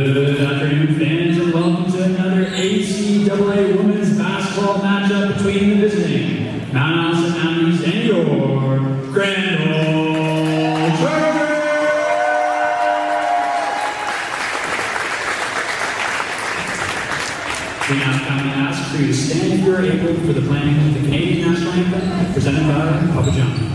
Good afternoon, fans, and welcome to another ACAA women's basketball matchup between the visiting Mount Allison Mounties and your Crandall Chargers. We now kindly ask for you to stand if you are able for the playing of the Canadian National Anthem, presented by Papa John's.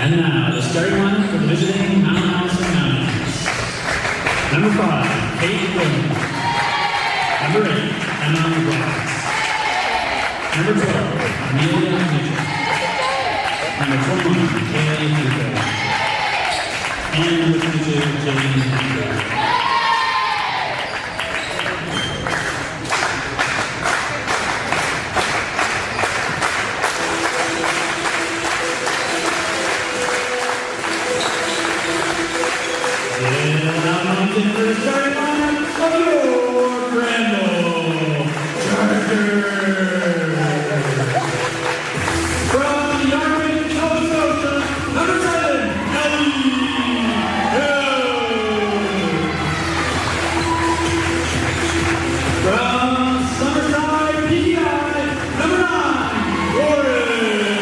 And now, the starting lineup for the visiting Mount Allison Mounties. Number 5, Kate Williams. Number 8, Emma Ross. Number 12, Amelia Mitchell. Number 21, Kaylee Hugo. And number 22, Jane Hugo. And for the starting lineup of your Crandall Chargers. From Yarmouth, Nova Scotia, number 7, Ellie Hill. From Summerside, PEI, number 9, Lauren Lee.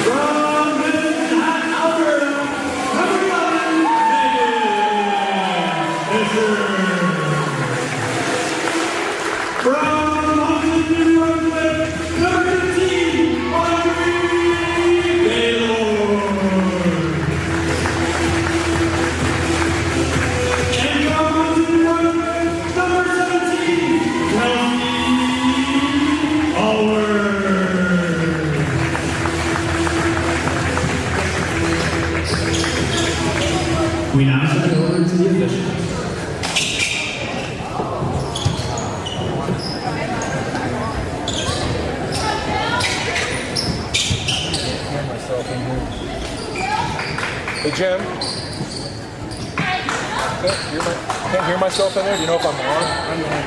From Manhattan, Alberta, number 11, Megan Fisher. From Mountain, New Brunswick, number 15, Audrey Baylor. And from Mountain, New Brunswick, number 17, Kelsey Hallward. We now send it over to the officials. Hey Jim, can't hear myself in there. Do you know if I'm on? I'm on.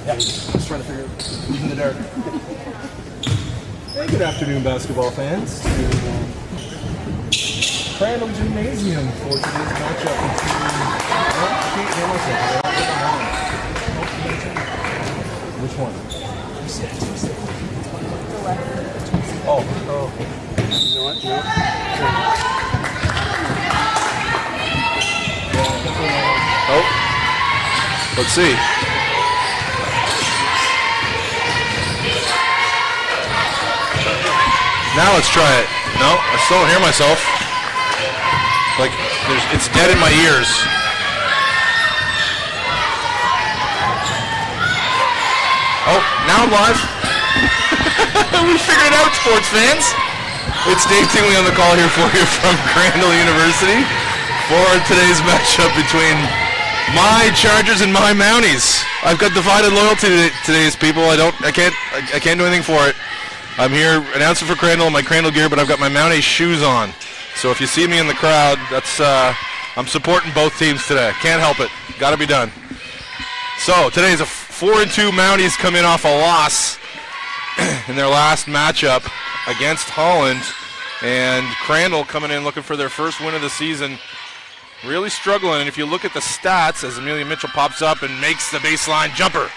Yeah, just trying to figure it in the dark. Hey, good afternoon, basketball fans. Crandall Gymnasium for today's matchup between which one? Oh. You know what? No. Oh. Let's see. Now let's try it. No, I still don't hear myself. Like, it's dead in my ears. Oh, now I'm live. We figured it out, sports fans. It's Dave Tingley on the call here for you from Crandall University for today's matchup between my Chargers and my Mounties. I've got divided loyalty to today's people. I can't do anything for it. I'm here announcing for Crandall in my Crandall gear, but I've got my Mount A shoes on. So if you see me in the crowd, that's I'm supporting both teams today. Can't help it. Got to be done. So today's a 4-2 Mounties come in off a loss in their last matchup against Holland, and Crandall coming in looking for their first win of the season. Really struggling, and if you look at the stats, as Amelia Mitchell pops up and makes the baseline jumper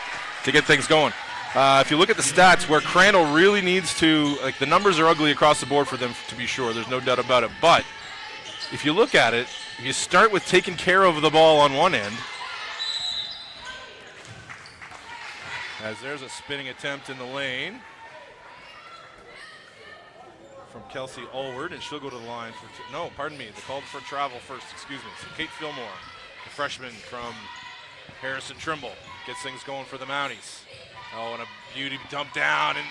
to get things going. If you look at the stats, where Crandall really needs to, like, the numbers are ugly across the board for them, to be sure. There's no doubt about it. But if you look at it, you start with taking care of the ball on one end. As there's a spinning attempt in the lane from Kelsey Allward, and she'll go to the line for no, pardon me, they called for travel first, excuse me. So Kate Fillmore, the freshman from Harrison Trimble, gets things going for the Mounties. Oh, and a beauty dump down, and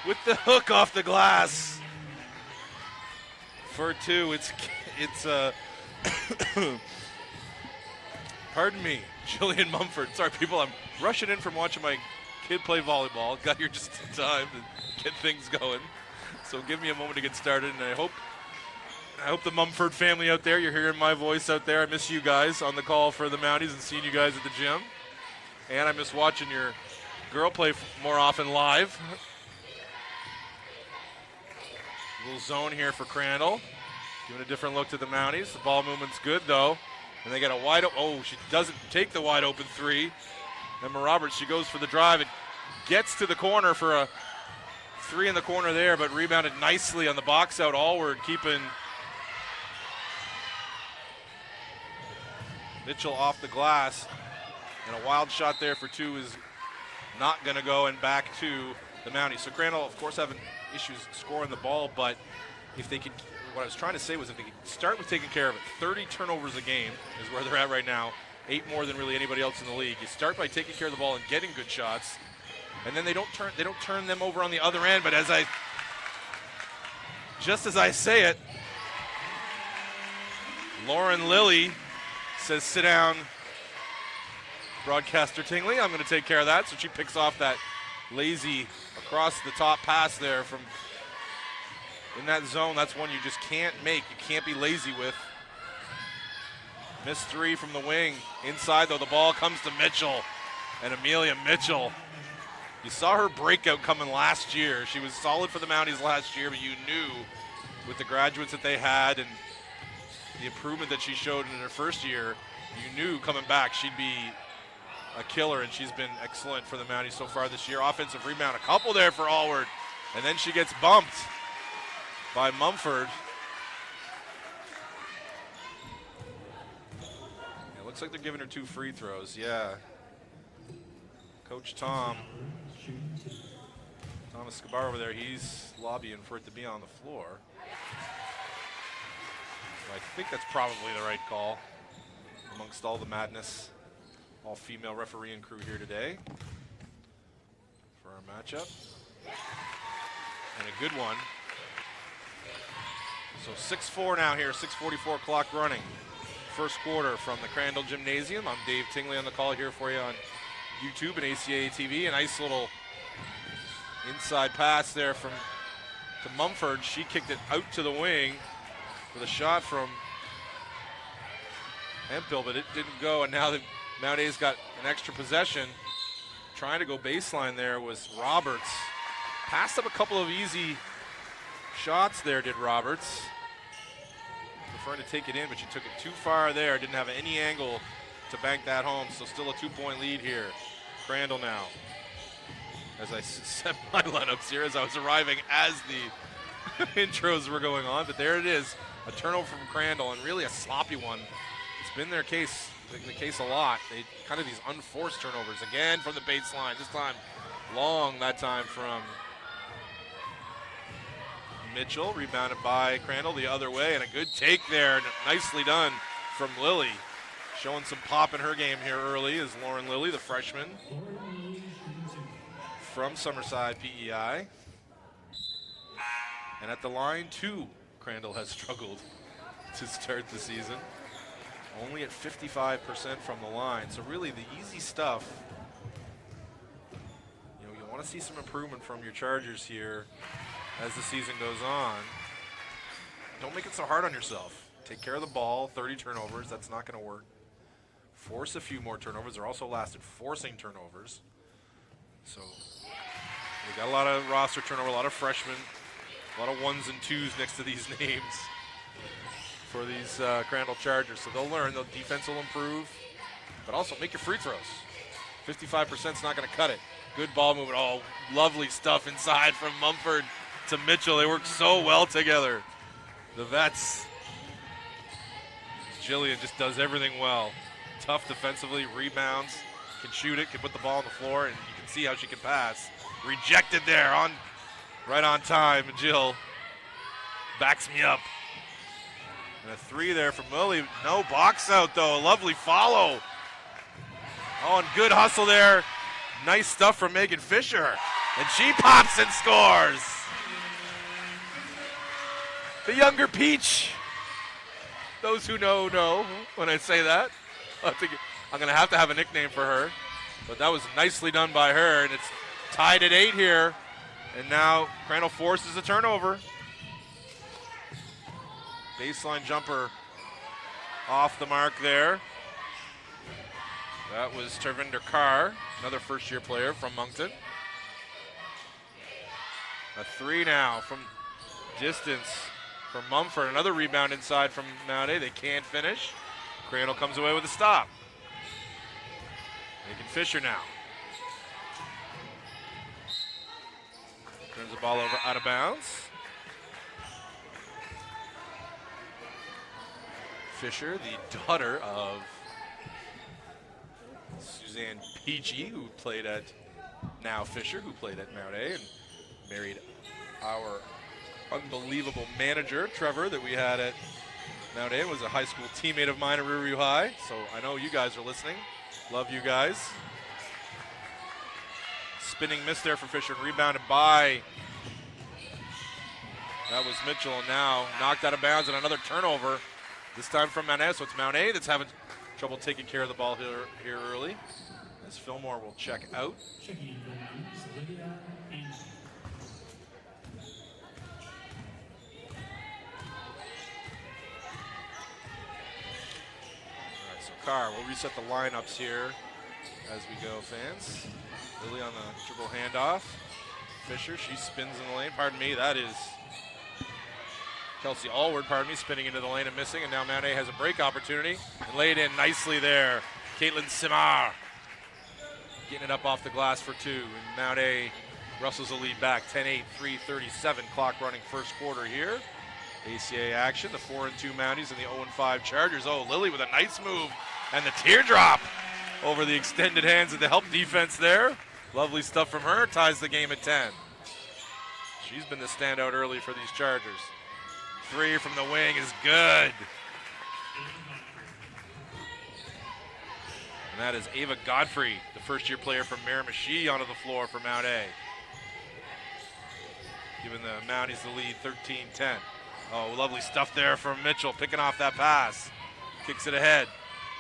with the hook off the glass for two. It's pardon me, Jillian Mumford. Sorry, people, I'm rushing in from watching my kid play volleyball. Got here just in time to get things going. So give me a moment to get started, and I hope the Mumford family out there, you're hearing my voice out there. I miss you guys on the call for the Mounties and seeing you guys at the gym. And I miss watching your girl play more often live. Little zone here for Crandall. Giving a different look to the Mounties. The ball movement's good, though. And they got a wide open. Oh, she doesn't take the wide open three. Emma Roberts, she goes for the drive. It gets to the corner for a three in the corner there, but rebounded nicely on the box out. Allward keeping Mitchell off the glass. And a wild shot there for two is not going to go, and back to the Mounties. So Crandall, of course, having issues scoring the ball, but if they could, what I was trying to say was if they could start with taking care of it, 30 turnovers a game is where they're at right now, 8 more than really anybody else in the league. You start by taking care of the ball and getting good shots, and then they don't turn them over on the other end. But just as I say it, Lauren Lilly says, "Sit down, broadcaster Tingley. I'm going to take care of that." So she picks off that lazy across the top pass there from in that zone. That's one you just can't make. You can't be lazy with. Missed three from the wing. Inside, though, the ball comes to Mitchell. And Amelia Mitchell, you saw her breakout coming last year. She was solid for the Mounties last year, but you knew with the graduates that they had and the improvement that she showed in her first year, you knew coming back she'd be a killer, and she's been excellent for the Mounties so far this year. Offensive rebound, a couple there for Allward, and then she gets bumped by Mumford. It looks like they're giving her 2 free throws. Yeah. Coach Thomas Scabar over there, he's lobbying for it to be on the floor. So I think that's probably the right call amongst all the madness. All-female refereeing crew here today for our matchup. And a good one. So 6-4 now here, 6:44 clock running. First quarter from the Crandall Gymnasium. I'm Dave Tingley on the call here for you on YouTube and ACAA TV. A nice little inside pass there to Mumford. She kicked it out to the wing for the shot from Hemphill, but it didn't go, and now the Mount A's got an extra possession. Trying to go baseline there was Roberts. Passed up a couple of easy shots there, did Roberts. Preferring to take it in, but she took it too far there. Didn't have any angle to bank that home, so still a 2-point lead here. Crandall now. As I set my lineups here as I was arriving as the intros were going on, but there it is. A turnover from Crandall, and really a sloppy one. It's been the case a lot. They kind of these unforced turnovers. Again from the baseline, this time long that time from Mitchell. Rebounded by Crandall the other way, and a good take there. Nicely done from Lilly. Showing some pop in her game here early is Lauren Lilly, the freshman from Summerside PEI. And at the line, too, Crandall has struggled to start the season. Only at 55% from the line. So really the easy stuff, you want to see some improvement from your Chargers here. as the season goes on. Don't make it so hard on yourself. Take care of the ball, 30 turnovers, that's not going to work. Force a few more turnovers. They're also last at forcing turnovers. So we got a lot of roster turnover, a lot of freshmen, a lot of ones and twos next to these names for these Crandall Chargers. So they'll learn, the defense will improve, but also make your free throws. 55% is not going to cut it. Good ball movement. Oh, lovely stuff inside from Mumford to Mitchell. They work so well together. The vets. Jillian just does everything well. Tough defensively, rebounds, can shoot it, can put the ball on the floor, and you can see how she can pass. Rejected there, right on time. Jill backs me up. And a three there from Lily. No box out, though. A lovely follow. Oh, and good hustle there. Nice stuff from Megan Fisher. And she pops and scores. The younger Peach. Those who know when I say that. I'm going to have a nickname for her. But that was nicely done by her, and it's tied at 8 here. And now Crandall forces a turnover. Baseline jumper off the mark there. That was Tervinder Carr, another first-year player from Moncton. A three now from distance from Mumford. Another rebound inside from Mount A. They can't finish. Crandall comes away with a stop. Megan Fisher now. Turns the ball over out of bounds. Fisher, the daughter of Suzanne Peachy, who played at Fisher, who played at Mount A and married our unbelievable manager, Trevor, that we had at Mount A. Was a high school teammate of mine at Riverview High, so I know you guys are listening. Love you guys. Spinning miss there for Fisher, and rebounded by, that was Mitchell, and now knocked out of bounds, and another turnover, this time from Mount A. So it's Mount A that's having trouble taking care of the ball here early, as Fillmore will check out. Checking in for the Mountains, Olivia and Carr. We'll reset the lineups here as we go, fans. Lily on the dribble handoff. Fisher, she spins in the lane. Pardon me, that is Kelsey Allward, spinning into the lane and missing. And now Mount A has a break opportunity and laid in nicely there. Caitlin Simar getting it up off the glass for two. And Mount A wrestles the lead back. 10-8, 3:37 clock running first quarter here. ACAA action, the 4-2 Mounties and the 0-5 Chargers. Oh, Lily with a nice move and the teardrop over the extended hands of the help defense there. Lovely stuff from her, ties the game at 10. She's been the standout early for these Chargers. Three from the wing is good. And that is Ava Godfrey, the first-year player from Miramichi, onto the floor for Mount A. Giving the Mounties the lead, 13-10. Oh, lovely stuff there from Mitchell, picking off that pass. Kicks it ahead,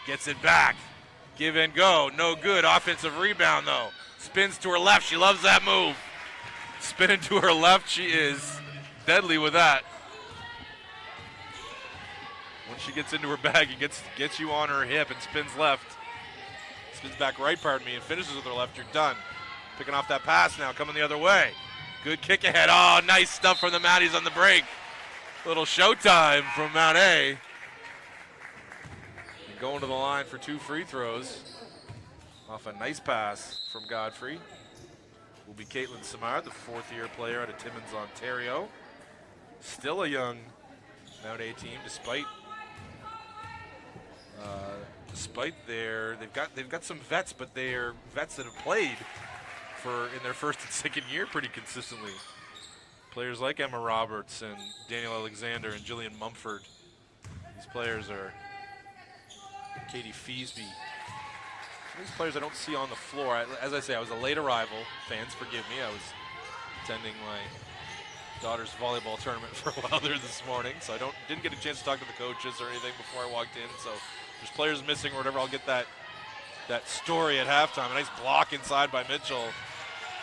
gets it back. Give and go, no good. Offensive rebound, though. Spins to her left, she loves that move. Spinning to her left, she is deadly with that. When she gets into her bag, it gets you on her hip and spins left. Spins back right, and finishes with her left, you're done. Picking off that pass now, coming the other way. Good kick ahead, oh, nice stuff from the Mounties on the break. Little showtime from Mount A. And going to the line for two free throws off a nice pass from Godfrey will be Caitlin Samar, the fourth-year player out of Timmins, Ontario. Still a young Mount A team, despite they've got some vets, but they are vets that have played in their first and second year pretty consistently. Players like Emma Roberts and Daniel Alexander and Jillian Mumford. These players are Katie Feesby. These players I don't see on the floor. As I say, I was a late arrival. Fans, forgive me. I was attending my daughter's volleyball tournament for a while there this morning, so I didn't get a chance to talk to the coaches or anything before I walked in. So if there's players missing or whatever, I'll get that story at halftime. A nice block inside by Mitchell.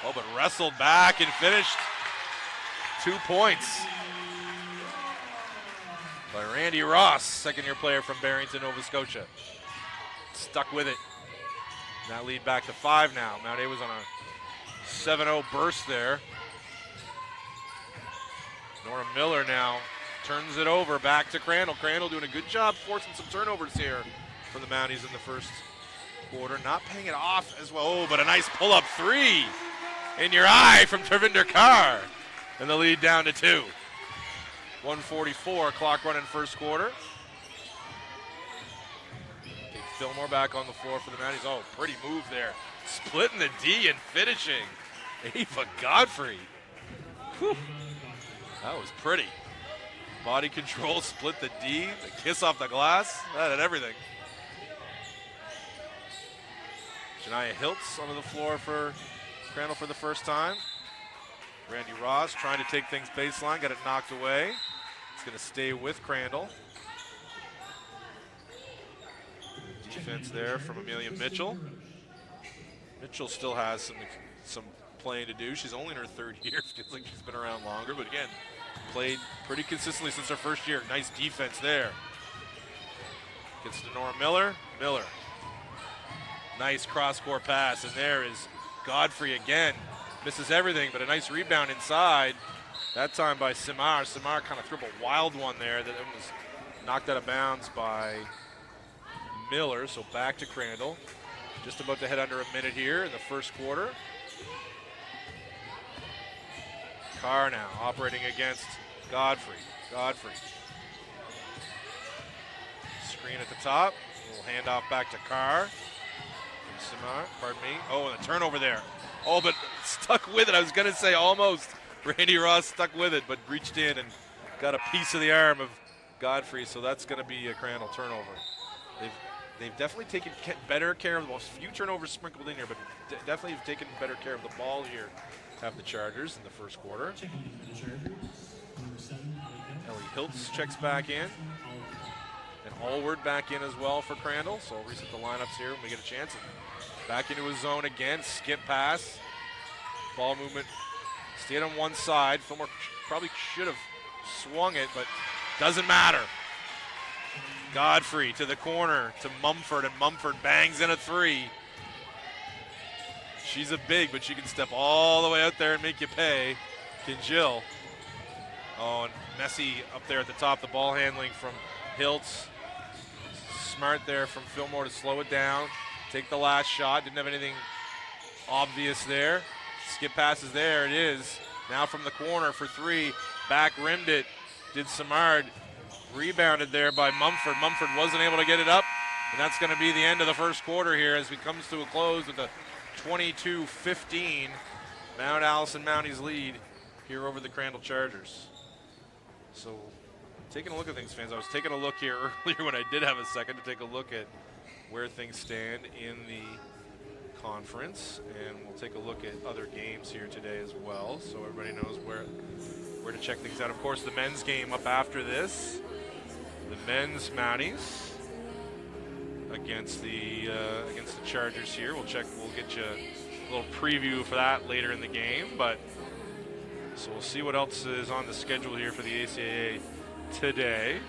Oh, but wrestled back and finished. 2 points by Randy Ross, second-year player from Barrington, Nova Scotia. Stuck with it. That lead back to 5 now. Mount A was on a 7-0 burst there. Nora Miller now turns it over back to Crandall. Crandall doing a good job forcing some turnovers here from the Mounties in the first quarter. Not paying it off as well. Oh, but a nice pull-up 3 in your eye from Tervinder Carr. And the lead down to 2. 1:44, clock running first quarter. Take Fillmore back on the floor for the Mounties. Oh, pretty move there. Splitting the D and finishing. Ava Godfrey. Whew. That was pretty. Body control, split the D, the kiss off the glass. That had everything. Janiyah Hiltz onto the floor for Crandall for the first time. Randy Ross trying to take things baseline, got it knocked away. It's going to stay with Crandall. Defense there from Amelia Mitchell. Mitchell still has some playing to do. She's only in her 3rd year. Feels like she's been around longer, but again, played pretty consistently since her first year. Nice defense there. Gets to Nora Miller. Miller. Nice cross-court pass, and there is Godfrey again. Misses everything, but a nice rebound inside. That time by Simar. Simar kind of threw a wild one there that was knocked out of bounds by Miller. So back to Crandall. Just about to head under a minute here in the first quarter. Carr now operating against Godfrey. Godfrey. Screen at the top. A little handoff back to Carr. Simar, pardon me. Oh, and a turnover there. Oh, but stuck with it. I was going to say almost. Randy Ross stuck with it, but reached in and got a piece of the arm of Godfrey, so that's going to be a Crandall turnover. They've definitely taken better care of the ball. A few turnovers sprinkled in here, but definitely have taken better care of the ball here, have the Chargers in the first quarter. Ellie Hiltz checks back in. And Allward back in as well for Crandall, so I'll reset the lineups here when we get a chance. And back into his zone again, skip pass. Ball movement stayed on one side. Fillmore probably should have swung it, but doesn't matter. Godfrey to the corner to Mumford, and Mumford bangs in a 3. She's a big, but she can step all the way out there and make you pay. Can Jill. Oh, and messy up there at the top. The ball handling from Hiltz. Smart there from Fillmore to slow it down. Take the last shot. Didn't have anything obvious there. Skip passes there. It is. Now from the corner for 3. Back rimmed it. Did Samard. Rebounded there by Mumford. Mumford wasn't able to get it up. And that's going to be the end of the first quarter here as we comes to a close with a 22-15 Mount Allison Mounties lead here over the Crandall Chargers. So taking a look at things, fans. I was taking a look here earlier when I did have a second to take a look at where things stand in the conference, and we'll take a look at other games here today as well, so everybody knows where to check things out. Of course, the men's game up after this. The men's Mounties against the Chargers here. We'll get you a little preview for that later in the game, but so we'll see what else is on the schedule here for the ACAA today.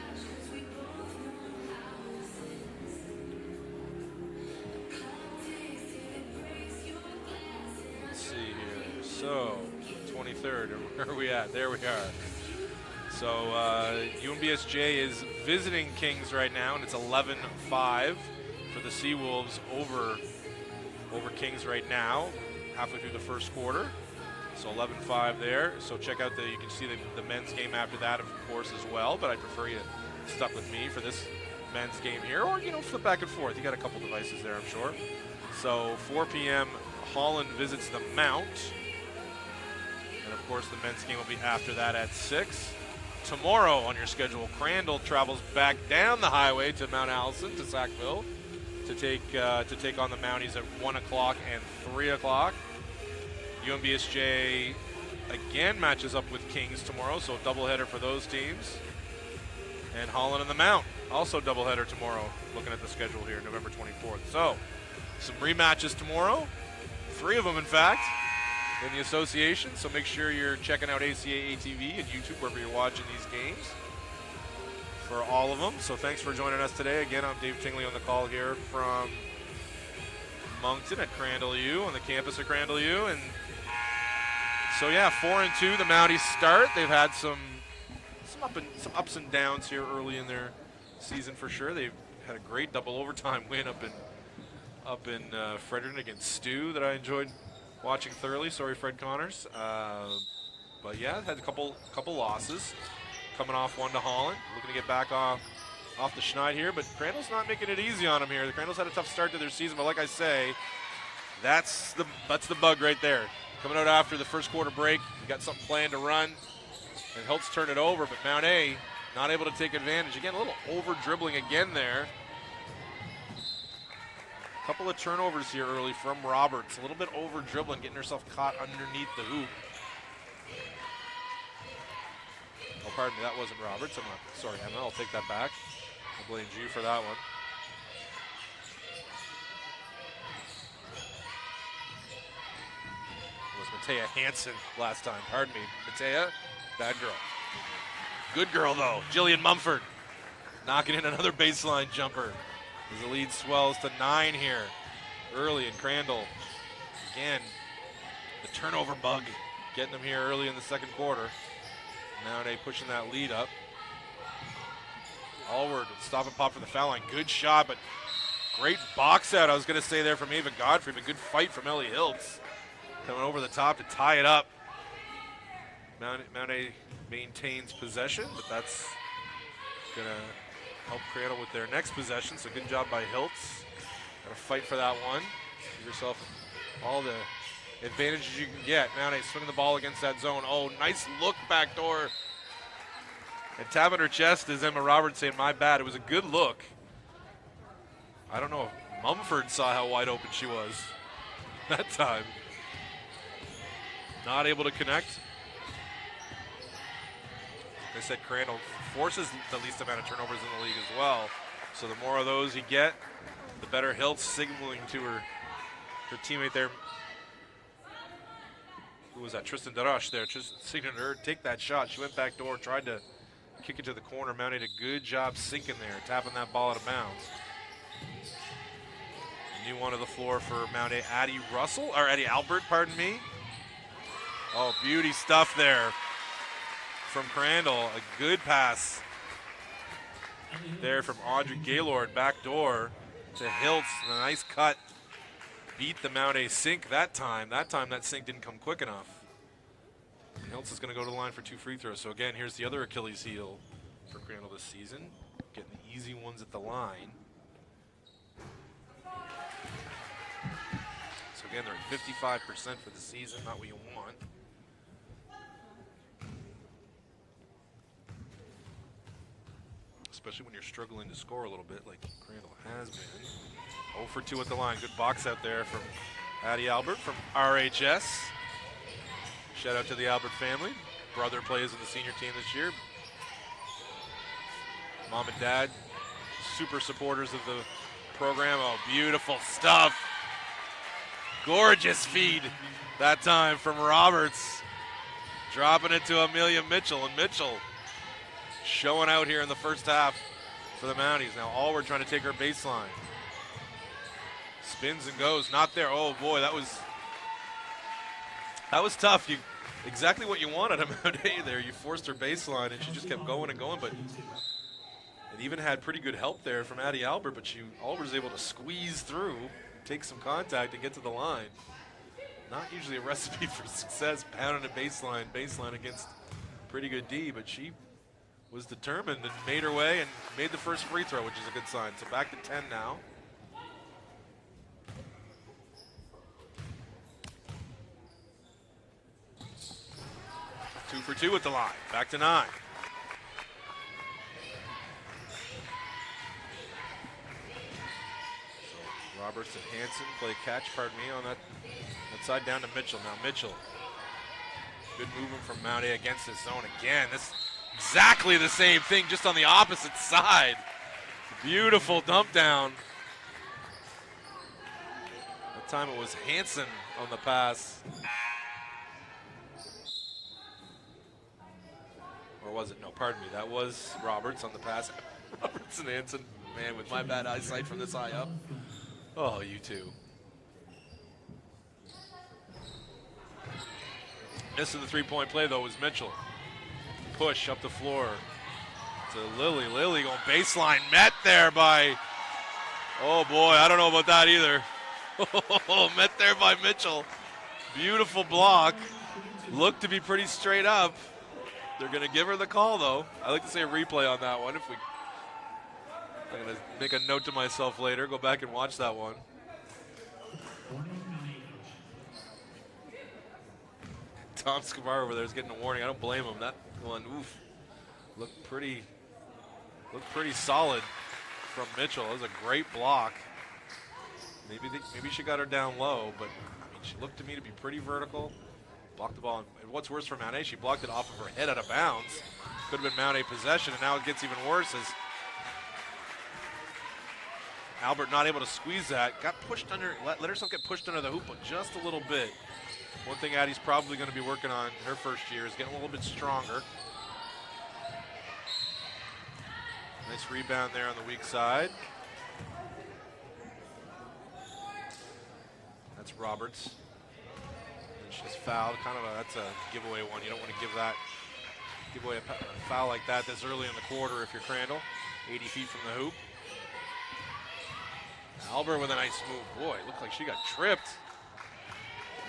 Let's see here. So, 23rd, where are we at? There we are. So, UMBSJ is visiting Kings right now, and it's 11-5 for the Seawolves over Kings right now, halfway through the first quarter. So 11-5 there. So check out you can see the men's game after that, of course, as well. But I prefer you stuck with me for this men's game here, or flip back and forth. You got a couple devices there, I'm sure. So 4 p.m. Holland visits the Mount, and of course the men's game will be after that at 6. Tomorrow on your schedule, Crandall travels back down the highway to Mount Allison to Sackville to take on the Mounties at 1 o'clock and 3 o'clock. UMBSJ again matches up with Kings tomorrow, so doubleheader for those teams. And Holland and the Mount, also doubleheader tomorrow, looking at the schedule here, November 24th. So, some rematches tomorrow, 3 of them in fact. in the association. So make sure you're checking out ACAA TV and YouTube wherever you're watching these games for all of them. So thanks for joining us today. Again, I'm Dave Tingley on the call here from Moncton at Crandall U, on the campus of Crandall U. And so yeah, 4-2, the Mounties start. They've had some ups and downs here early in their season for sure. They've had a great double overtime win up in Fredericton against Stu that I enjoyed watching thoroughly. Sorry, Fred Connors. But yeah, had a couple losses. Coming off one to Holland, looking to get back off the schneid here, but Crandall's not making it easy on them here. The Crandall's had a tough start to their season, but like I say, that's the bug right there. Coming out after the first quarter break, you got something planned to run, and Hiltz turned it over, but Mount A not able to take advantage. Again, a little over dribbling again there. A couple of turnovers here early from Roberts. A little bit over dribbling, getting herself caught underneath the hoop. Oh, pardon me, that wasn't Roberts. I'm not sorry, Emma. I'll take that back. I blame you for that one. It was Matea Hansen last time. Pardon me. Matea, bad girl. Good girl, though. Jillian Mumford knocking in another baseline jumper as the lead swells to 9 here early in Crandall. Again, the turnover bug getting them here early in the second quarter. Mount A pushing that lead up. Allward, stop and pop for the foul line. Good shot, but great box out, I was going to say there from Ava Godfrey, but good fight from Ellie Hiltz. Coming over the top to tie it up. Mount A maintains possession, but that's going to help Crandall with their next possession, so good job by Hiltz. Got to fight for that one. Give yourself all the advantages you can get. Mount A swinging the ball against that zone. Oh, nice look back door. And tapping her chest is Emma Roberts saying, my bad. It was a good look. I don't know if Mumford saw how wide open she was that time. Not able to connect. Like I said, Crandall forces the least amount of turnovers in the league as well. So the more of those you get, the better Hiltz signaling to her teammate there. Who was that? Tristan Darash there. Tristan signaling her, take that shot. She went back door, tried to kick it to the corner. Mount A did a good job sinking there, tapping that ball out of bounds. New one to the floor for Mount A, Addie Albert, pardon me. Oh, beauty stuff there from Crandall. A good pass there from Audrey Gaylord, back door to Hiltz. And a nice cut. Beat the Mount A sink that time. That time that sink didn't come quick enough. And Hiltz is going to go to the line for 2 free throws. So again, here's the other Achilles heel for Crandall this season. Getting the easy ones at the line. So again, they're at 55% for the season, not what you want. Especially when you're struggling to score a little bit like Crandall has been. 0 for 2 at the line. Good box out there from Addie Albert from RHS. Shout out to the Albert family. Brother plays in the senior team this year. Mom and dad, super supporters of the program. Oh, beautiful stuff. Gorgeous feed that time from Roberts. Dropping it to Amelia Mitchell. And Mitchell showing out here in the first half for the Mounties. Now Allward trying to take her baseline. Spins and goes, not there. Oh boy, that was tough. Exactly what you wanted of Mount A there. You forced her baseline and she just kept going and going, but it even had pretty good help there from Addie Albert, but Allward was able to squeeze through, take some contact and get to the line. Not usually a recipe for success, pounding a baseline against pretty good D, but she was determined and made her way and made the first free throw, which is a good sign. So back to 10 now. Two for 2 at the line. Back to 9. So Roberts and Hansen play catch, pardon me, on that side down to Mitchell. Now Mitchell. Good movement from Mount A against his zone again. This exactly the same thing, just on the opposite side. Beautiful dump down. That time it was Hansen on the pass. was it? No, pardon me. That was Roberts on the pass. Roberts and Hanson. Man, with my bad eyesight from this high up. Oh, you two. Missing the three-point play, though, was Mitchell. Push up the floor to Lilly. Lilly going baseline. Met there by, oh, boy, I don't know about that either. Met there by Mitchell. Beautiful block. Looked to be pretty straight up. They're going to give her the call, though. I like to say a replay on that one. I'm going to make a note to myself later. Go back and watch that one. Tom Scavar over there is getting a warning. I don't blame him. That one, oof, looked pretty solid from Mitchell. It was a great block. Maybe she got her down low, but I mean, she looked to me to be pretty vertical. Blocked the ball. And what's worse for Mount A, she blocked it off of her head out of bounds. Could have been Mount A possession, and now it gets even worse as Albert not able to squeeze that. Got pushed under, let herself get pushed under the hoop just a little bit. One thing Addie's probably going to be working on her first year is getting a little bit stronger. Nice rebound there on the weak side. That's Roberts. And she's fouled. That's a giveaway one. You don't want to give away a foul like that this early in the quarter if you're Crandall. 80 feet from the hoop. Albert with a nice move. Boy, it looked like she got tripped.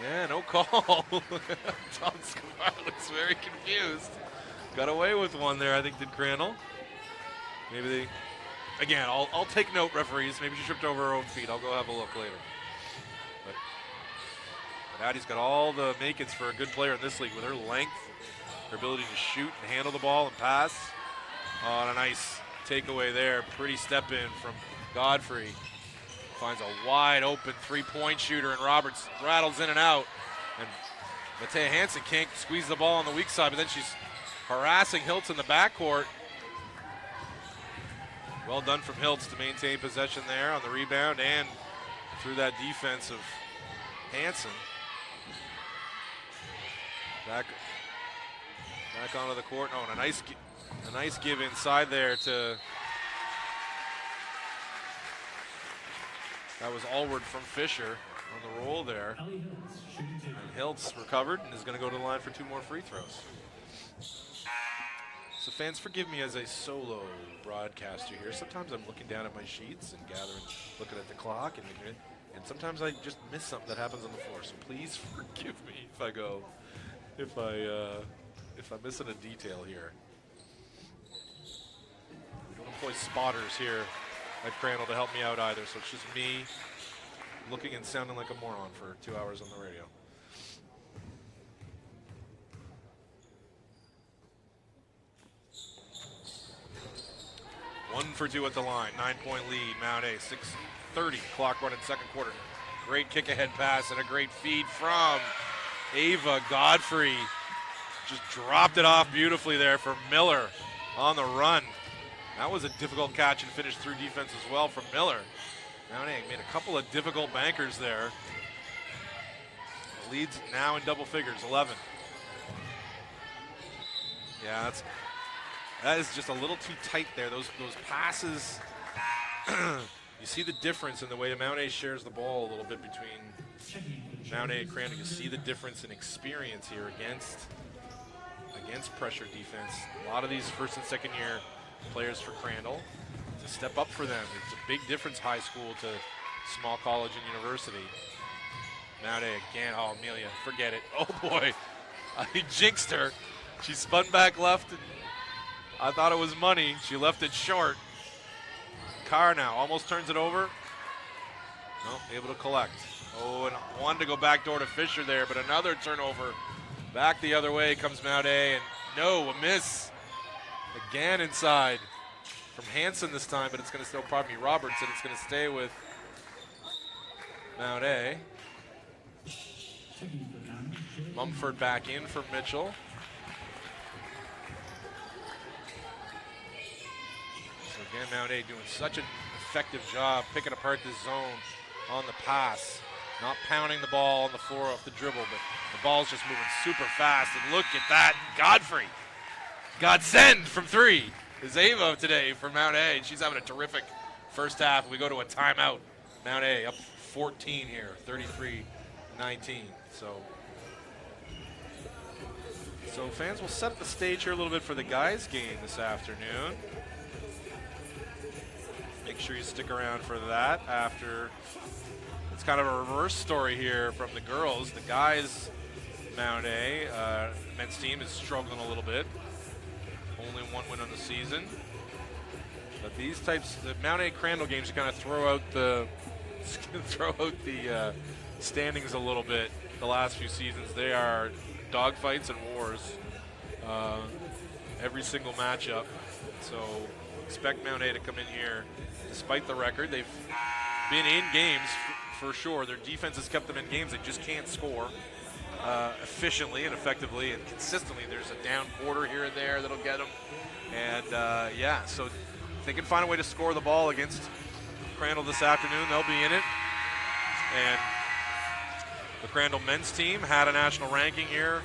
Yeah, no call. Tom Scavar looks very confused. Got away with one there, I think, did Crandall. Maybe they, again, I'll take note, referees. Maybe she tripped over her own feet. I'll go have a look later. But Addie's got all the makings for a good player in this league with her length, her ability to shoot and handle the ball and pass. Oh, and a nice takeaway there. Pretty step in from Godfrey. Finds a wide open three-point shooter, and Roberts rattles in and out. And Matea Hansen can't squeeze the ball on the weak side, but then she's harassing Hiltz in the backcourt. Well done from Hiltz to maintain possession there on the rebound and through that defense of Hansen. Back onto the court. Oh, and a nice give inside there to. That was Allward from Fisher on the roll there. And Hiltz recovered and is going to go to the line for 2 more free throws. So fans, forgive me as a solo broadcaster here. Sometimes I'm looking down at my sheets and looking at the clock, and sometimes I just miss something that happens on the floor. So please forgive me if I'm missing a detail here. We don't employ spotters here at Crandall to help me out either, so it's just me looking and sounding like a moron for 2 hours on the radio. One for 2 at the line, 9-point lead, Mount A, 6:30 clock running second quarter. Great kick ahead pass and a great feed from Ava Godfrey. Just dropped it off beautifully there for Miller on the run. That was a difficult catch and finish through defense as well from Miller. Mount A made a couple of difficult bankers there. Leads now in double figures, 11. Yeah, that is just a little too tight there. Those passes, you see the difference in the way Mount A shares the ball a little bit between Mount A and Crandall. You see the difference in experience here against pressure defense. A lot of these first and second year players for Crandall to step up for them. It's a big difference, high school to small college and university. Mount A again. Oh, Amelia, forget it. Oh boy, I jinxed her. She spun back left, and I thought it was money. She left it short. Carr now almost turns it over. Nope, able to collect. Oh, and wanted to go backdoor to Fisher there, but another turnover. Back the other way comes Mount A, and no, a miss. Again inside from Hansen this time, but it's going to still, pardon me, Roberts, and it's going to stay with Mount A. Mumford back in for Mitchell. So again, Mount A doing such an effective job picking apart this zone on the pass. Not pounding the ball on the floor off the dribble, but the ball's just moving super fast. And look at that, Godfrey got sent from 3 is Ava today for Mount A. She's having a terrific first half. We go to a timeout. Mount A up 14 here, 33-19. So fans will set the stage here a little bit for the guys' game this afternoon. Make sure you stick around for that after. It's kind of a reverse story here from the girls. The guys, Mount A, men's team is struggling a little bit. Only 1 win on the season. But these types, the Mount A Crandall games, kind of throw out the standings a little bit. The last few seasons, they are dogfights and wars every single matchup. So expect Mount A to come in here. Despite the record, they've been in games for sure. Their defense has kept them in games. They just can't score efficiently and effectively and consistently. There's a down quarter here and there that'll get them. And yeah, so if they can find a way to score the ball against Crandall this afternoon, they'll be in it. And the Crandall men's team had a national ranking here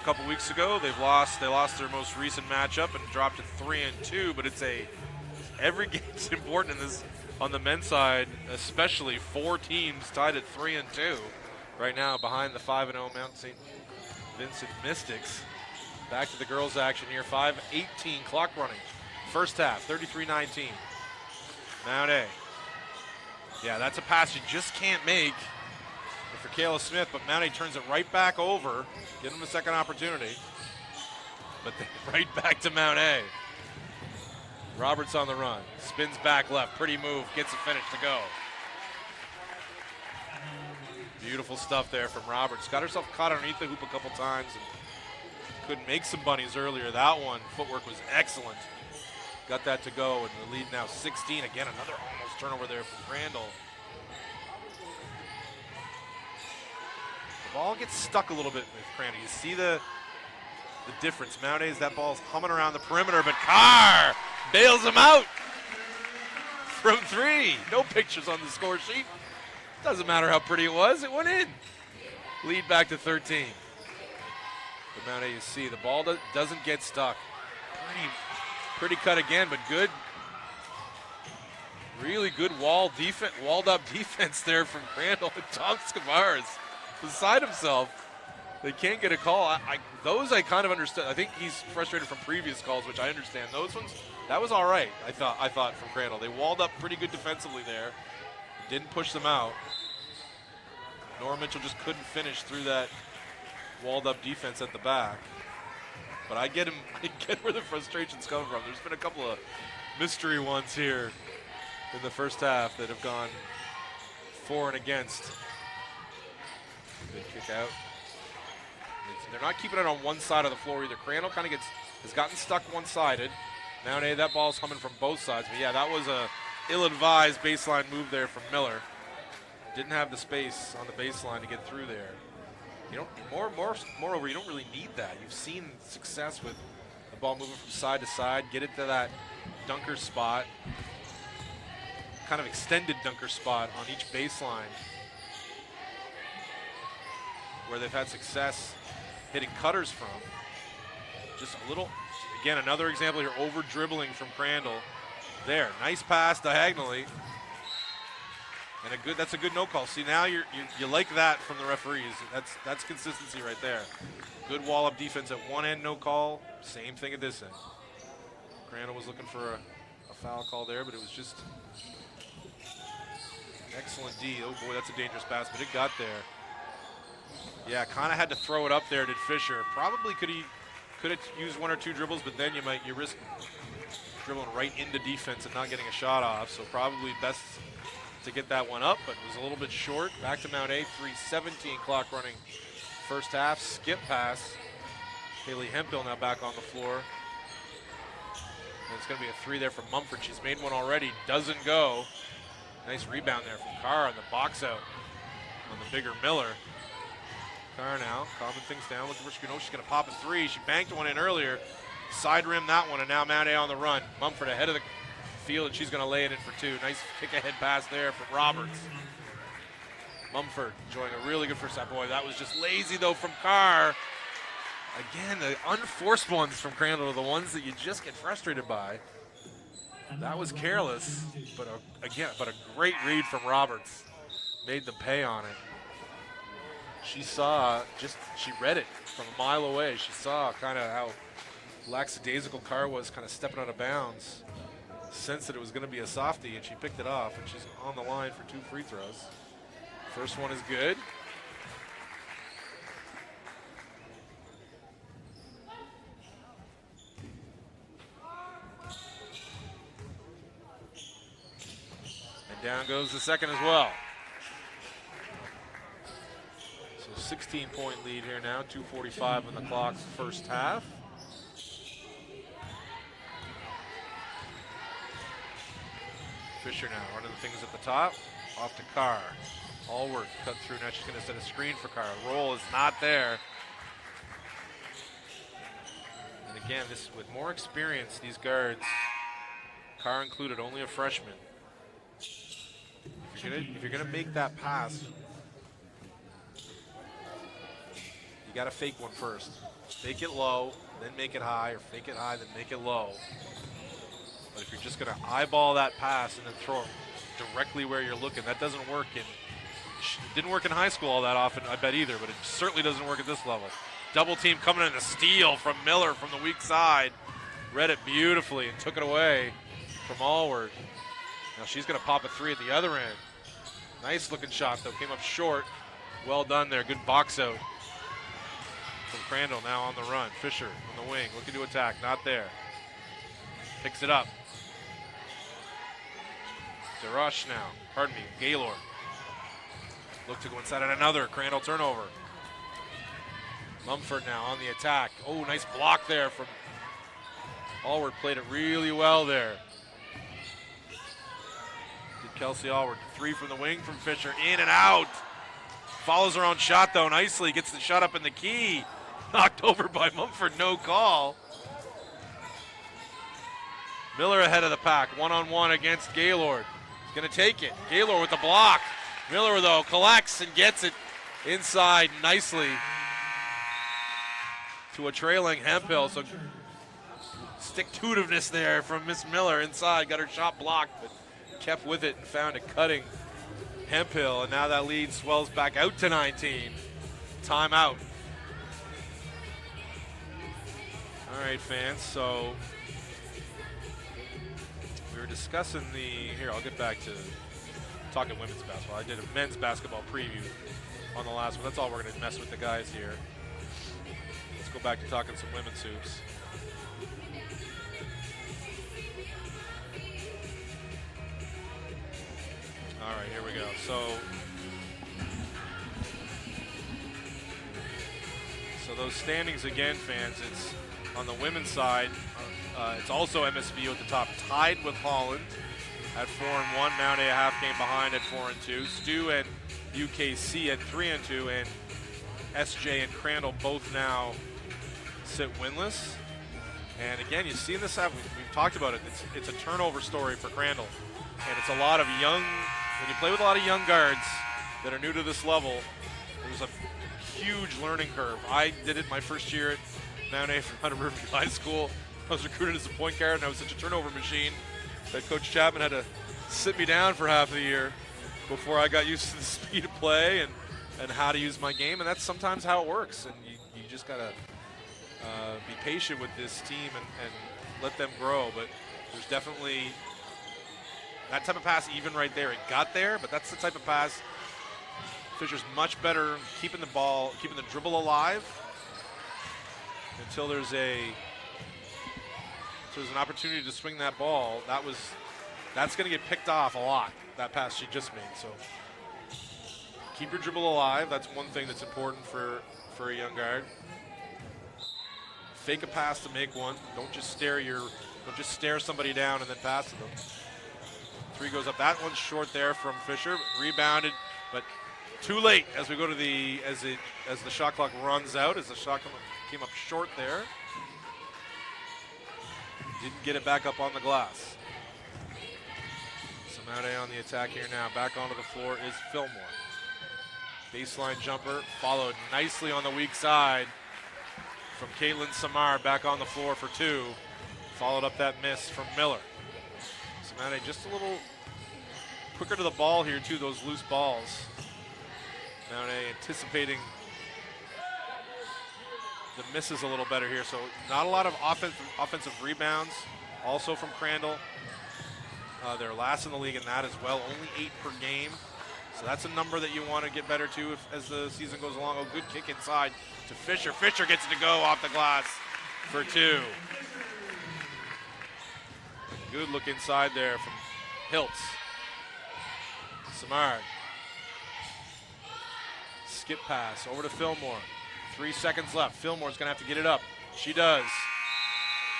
a couple weeks ago. They lost their most recent matchup and dropped to 3-2, but every game's important in this on the men's side, especially 4 teams tied at 3-2 right now behind the 5-0 Mount St. Vincent Mystics. Back to the girls' action here. 5:18 clock running. First half, 33-19. Mount A. Yeah, that's a pass you just can't make for Kayla Smith, but Mount A turns it right back over. Give them a second opportunity. But then right back to Mount A. Roberts on the run. Spins back left. Pretty move. Gets a finish to go. Beautiful stuff there from Roberts. Got herself caught underneath the hoop a couple times and couldn't make some bunnies earlier. That one, footwork was excellent. Got that to go, and the lead now 16. Again, another almost turnover there from Crandall. The ball gets stuck a little bit with Crandall. You see the difference. Mount A's, that ball's humming around the perimeter, but Carr bails him out from 3. No pictures on the score sheet. Doesn't matter how pretty it was, it went in. Lead back to 13. But Mount A, you see, the ball doesn't get stuck. Pretty cut again, but good. Really good walled up defense there from Crandall. And Tom Scavars is beside himself. They can't get a call. Those I kind of understood. I think he's frustrated from previous calls, which I understand. Those ones, that was all right, I thought from Crandall. They walled up pretty good defensively there. Didn't push them out. Nora Mitchell just couldn't finish through that walled up defense at the back. But I get where the frustration's coming from. There's been a couple of mystery ones here in the first half that have gone for and against. Good kick out. They're not keeping it on one side of the floor either. Crandall kind of has gotten stuck one-sided. Now, that ball's coming from both sides. But yeah, that was a ill-advised baseline move there from Miller. Didn't have the space on the baseline to get through there. Moreover, you don't really need that. You've seen success with the ball moving from side to side, get it to that dunker spot, kind of extended dunker spot on each baseline where they've had success hitting cutters from. Just a little, again, another example here, over dribbling from Crandall. There, nice pass diagonally. And that's a good no call. See, now you like that from the referees. That's consistency right there. Good wall up defense at one end, no call. Same thing at this end. Crandall was looking for a foul call there, but it was just excellent D. Oh boy, that's a dangerous pass, but it got there. Yeah, kind of had to throw it up there, did Fisher. Probably could have used 1 or 2 dribbles, but then you risk dribbling right into defense and not getting a shot off. So probably best to get that one up, but it was a little bit short. Back to Mount A, 3:17 clock running first half. Skip pass. Haley Hemphill now back on the floor. And it's going to be a 3 there from Mumford. She's made one already, doesn't go. Nice rebound there from Carr on the box out on the bigger Miller. Carr now calming things down, looking for she's going to pop a 3. She banked one in earlier. Side rim that one, and now Mount A on the run. Mumford ahead of the field, and she's going to lay it in for 2. Nice kick-ahead pass there from Roberts. Mumford enjoying a really good first half. Boy, that was just lazy, though, from Carr. Again, the unforced ones from Crandall are the ones that you just get frustrated by. That was careless, but a great read from Roberts. Made them pay on it. She read it from a mile away. She saw kind of how lackadaisical Carr was kind of stepping out of bounds. Sensed that it was going to be a softie, and she picked it off, and she's on the line for 2 free throws. First one is good. And down goes the second as well. So 16-point lead here now, 2:45 on the clock, first half. Fisher now running the things at the top, off to Carr. Allward cut through, now she's going to set a screen for Carr. Roll is not there. And again, this with more experience, these guards, Carr included, only a freshman. If you're gonna make that pass, you gotta fake one first. Fake it low, then make it high, or fake it high, then make it low. But if you're just gonna eyeball that pass and then throw it directly where you're looking, that doesn't work. It didn't work in high school all that often, I bet either, but it certainly doesn't work at this level. Double team coming in, a steal from Miller from the weak side. Read it beautifully and took it away from Allward. Now she's gonna pop a three at the other end. Nice looking shot though, came up short. Well done there, good box out from Crandall. Now on the run. Fisher on the wing, looking to attack, not there. Picks it up. DeRush now, pardon me, Gaylord. Look to go inside on another, Crandall turnover. Mumford now on the attack. Oh, nice block there from Allward, played it really well there. Did Kelsey Allward, three from the wing from Fisher, in and out. Follows her own shot though nicely, gets the shot up in the key. Knocked over by Mumford, no call. Miller ahead of the pack, one-on-one against Gaylord. He's gonna take it. Gaylord with the block. Miller though collects and gets it inside nicely to a trailing Hemphill. So stick-to-itiveness there from Miss Miller inside. Got her shot blocked, but kept with it and found a cutting Hemphill. And now that lead swells back out to 19. Timeout. All right, fans, so we were discussing here, I'll get back to talking women's basketball. I did a men's basketball preview on the last one. That's all we're going to mess with the guys here. Let's go back to talking some women's hoops. All right, here we go. So those standings again, fans, it's on the women's side. It's also MSVU at the top, tied with Holland at 4-1. Mount A half game behind at 4-2. Stu and UKC at 3-2, and SJ and Crandall both now sit winless. And again, you see in this half, we've talked about it. It's a turnover story for Crandall, and it's a lot of young. When you play with a lot of young guards that are new to this level, there's a huge learning curve. I did it my first year at Mount A from Hunter Riverview High School. I was recruited as a point guard, and I was such a turnover machine that Coach Chapman had to sit me down for half of the year before I got used to the speed of play and how to use my game. And that's sometimes how it works. And you just got to be patient with this team and let them grow. But there's definitely that type of pass, even right there. It got there, but that's the type of pass. Fisher's much better keeping the ball, keeping the dribble alive until there's an opportunity to swing that ball. That's going to get picked off a lot, that pass she just made. So keep your dribble alive. That's one thing that's important for a young guard. Fake a pass to make one. Don't just stare somebody down and then pass to them. Three goes up. That one's short there from Fisher. Rebounded, but too late as we go to as the shot clock runs out. As the shot clock came up short there. Didn't get it back up on the glass. So Mount A on the attack here now. Back onto the floor is Fillmore. Baseline jumper followed nicely on the weak side. from Caitlin Samar, back on the floor for 2. Followed up that miss from Miller. Samar just a little quicker to the ball here too, those loose balls. Now anticipating the misses a little better here, so not a lot of offensive rebounds. Also from Crandall. They're last in the league in that as well, only 8 per game. So that's a number that you want to get better to as the season goes along. Oh, good kick inside to Fisher. Fisher gets it to go off the glass for 2. Good look inside there from Hiltz. Samard. Skip pass over to Fillmore. 3 seconds left. Fillmore's going to have to get it up. She does.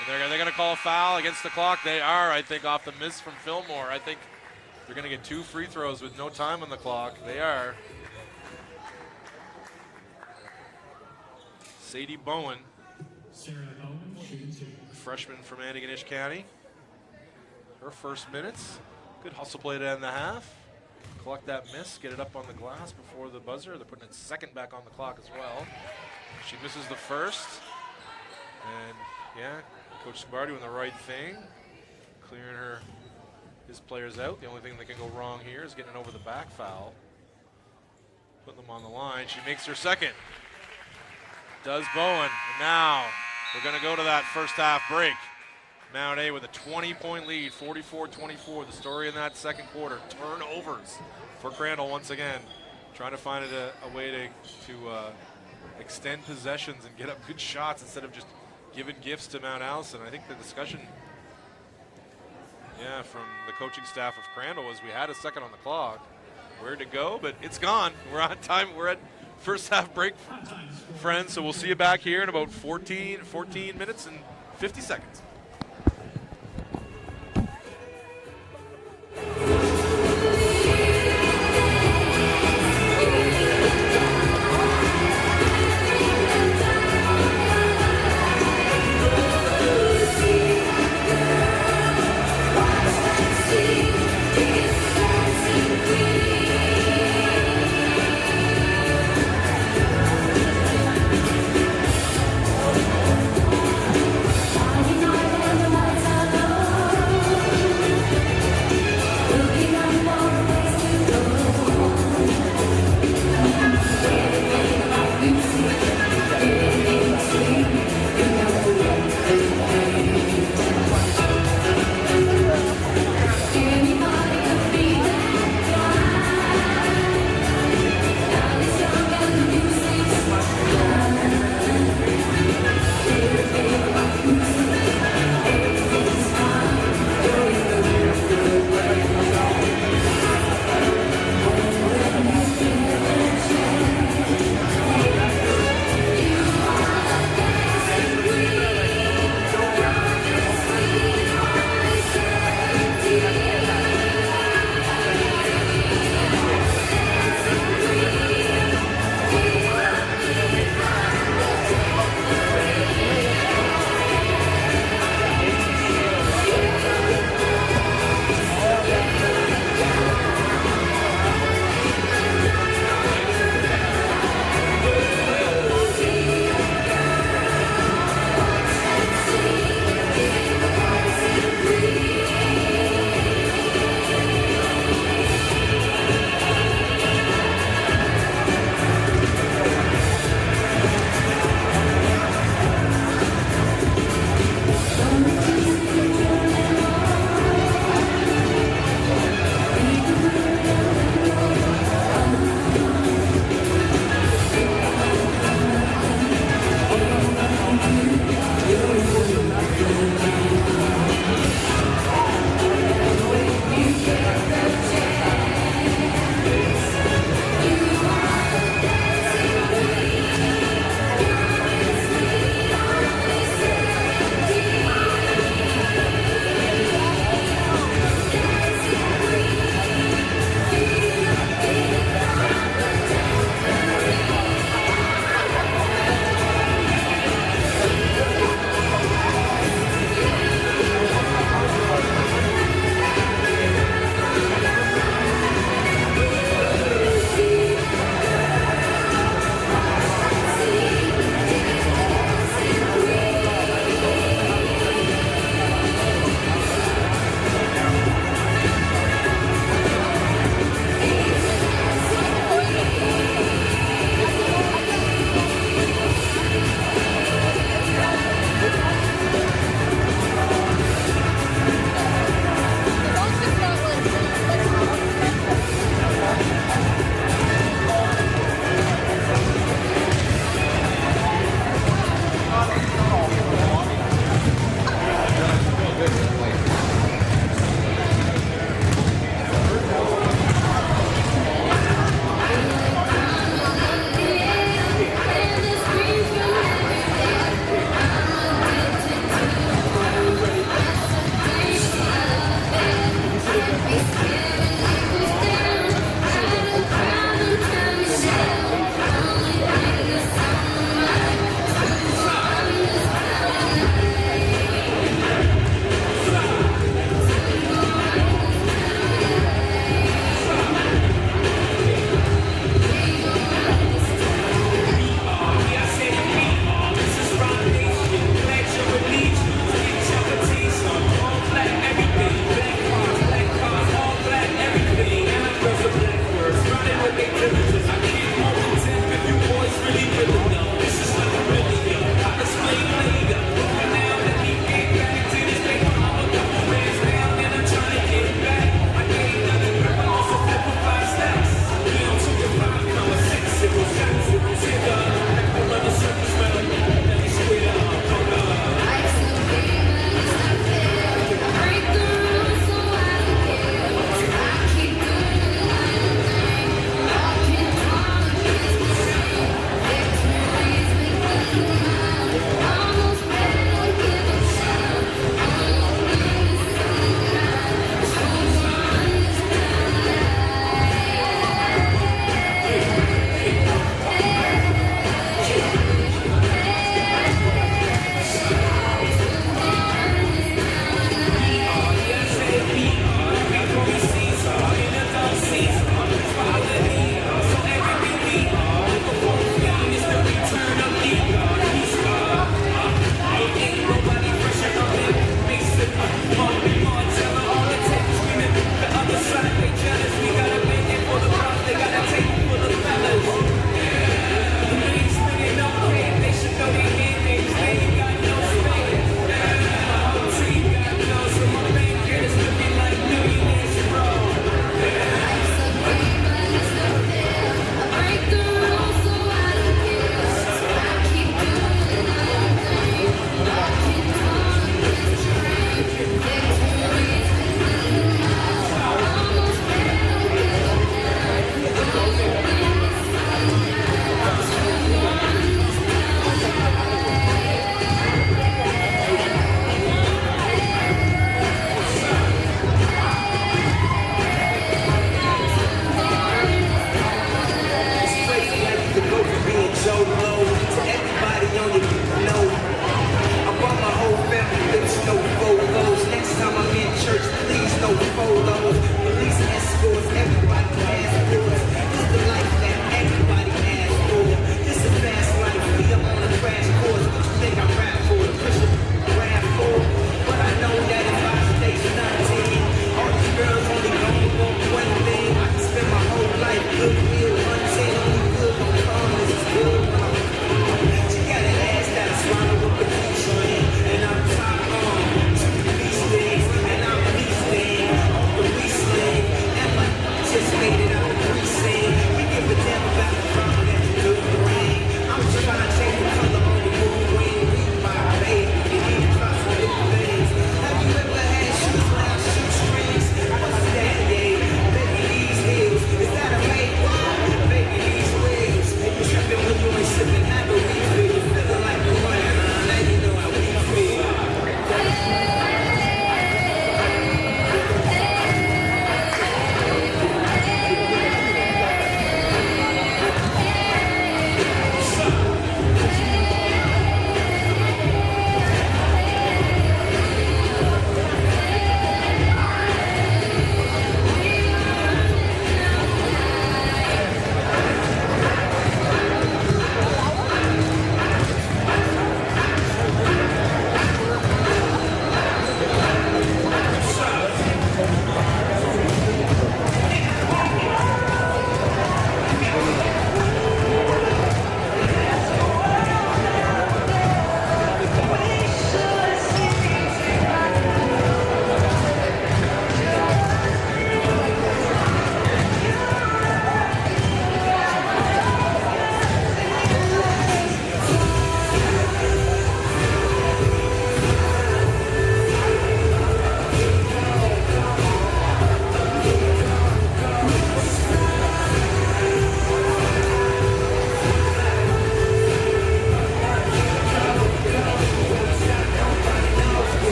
And they're going to call a foul against the clock. They are, I think, off the miss from Fillmore. I think they're going to get 2 free throws with no time on the clock. They are. Sadie Bowen, Sarah Owen, shooting 2. freshman from Antigonish County. Her first minutes. Good hustle play to end the half. Collect that miss, get it up on the glass before the buzzer. They're putting it second back on the clock as well. She misses the first. And yeah, Coach Scabar doing the right thing. Clearing his players out. The only thing that can go wrong here is getting over the back foul. Putting them on the line. She makes her second. Does Bowen. And now we're going to go to that first half break. Mount A with a 20-point lead, 44-24. The story in that second quarter, turnovers for Crandall once again. Trying to find a way to extend possessions and get up good shots instead of just giving gifts to Mount Allison. I think the discussion, from the coaching staff of Crandall was we had a second on the clock. Where'd it go? But it's gone. We're on time. We're at first half break, friends. So we'll see you back here in about 14 minutes and 50 seconds. United.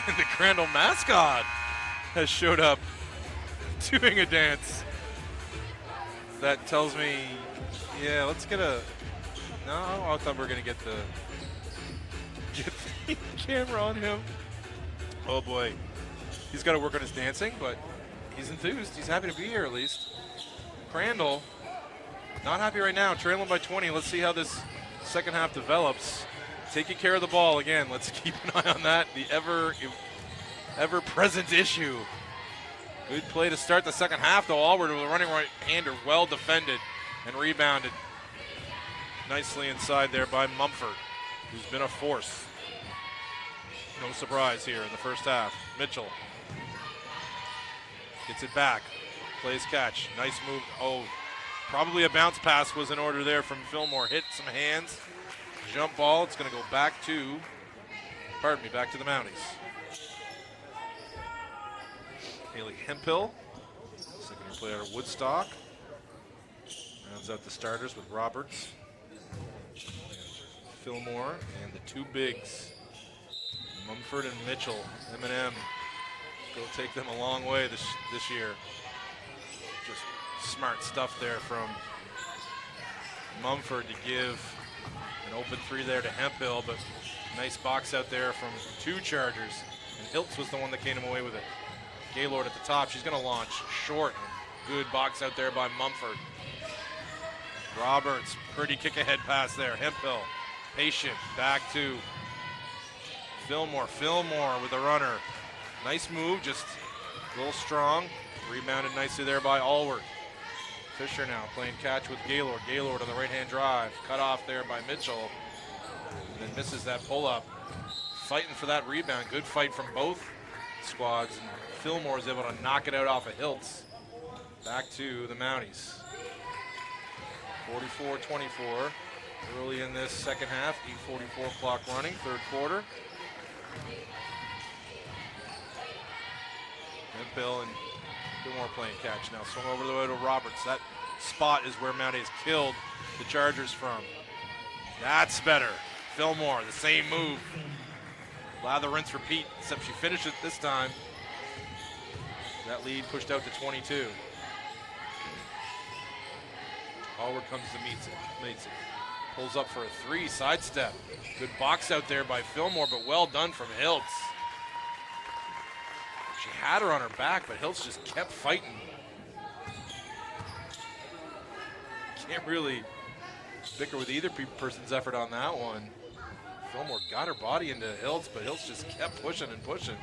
And the Crandall mascot has showed up doing a dance. That tells me, yeah, let's get a, no, I thought we were going to get the camera on him. Oh boy. He's got to work on his dancing, but he's enthused. He's happy to be here at least. Crandall, not happy right now, trailing by 20. Let's see how this second half develops. Taking care of the ball again. Let's keep an eye on that. The ever-present issue. Good play to start the second half, though. Allward with a running right-hander, well defended and rebounded nicely inside there by Mumford, who's been a force. No surprise here in the first half. Mitchell gets it back, plays catch, nice move. Oh, probably a bounce pass was in order there from Fillmore. Hit some hands. Jump ball, it's going to go back to the Mounties. Haley Hemphill, second-year player out of Woodstock. Rounds out the starters with Roberts, Fillmore, and the two bigs, Mumford and Mitchell. M&M will take them a long way this year. Just smart stuff there from Mumford to give an open three there to Hemphill, but nice box out there from two Chargers. And Hiltz was the one that came away with it. Gaylord at the top, she's going to launch short. Good box out there by Mumford. Roberts, pretty kick-ahead pass there. Hemphill, patient, back to Fillmore. Fillmore with a runner. Nice move, just a little strong. Rebounded nicely there by Allward. Fisher now playing catch with Gaylord. Gaylord on the right-hand drive. Cut off there by Mitchell. And then misses that pull-up. Fighting for that rebound. Good fight from both squads. And Fillmore is able to knock it out off of Hiltz. Back to the Mounties. 44-24. Early in this second half. 8:44 clock running. Third quarter. Hemphill and Fillmore playing catch now. Swung over the way to Roberts. That spot is where Mount A's killed the Chargers from. That's better. Fillmore, the same move. Lather, rinse, repeat, except she finished it this time. That lead pushed out to 22. Allward comes to meets it. Pulls up for a three, sidestep. Good box out there by Fillmore, but well done from Hiltz. She had her on her back, but Hiltz just kept fighting. Can't really bicker with either person's effort on that one. Fillmore got her body into Hiltz, but Hiltz just kept pushing and pushing.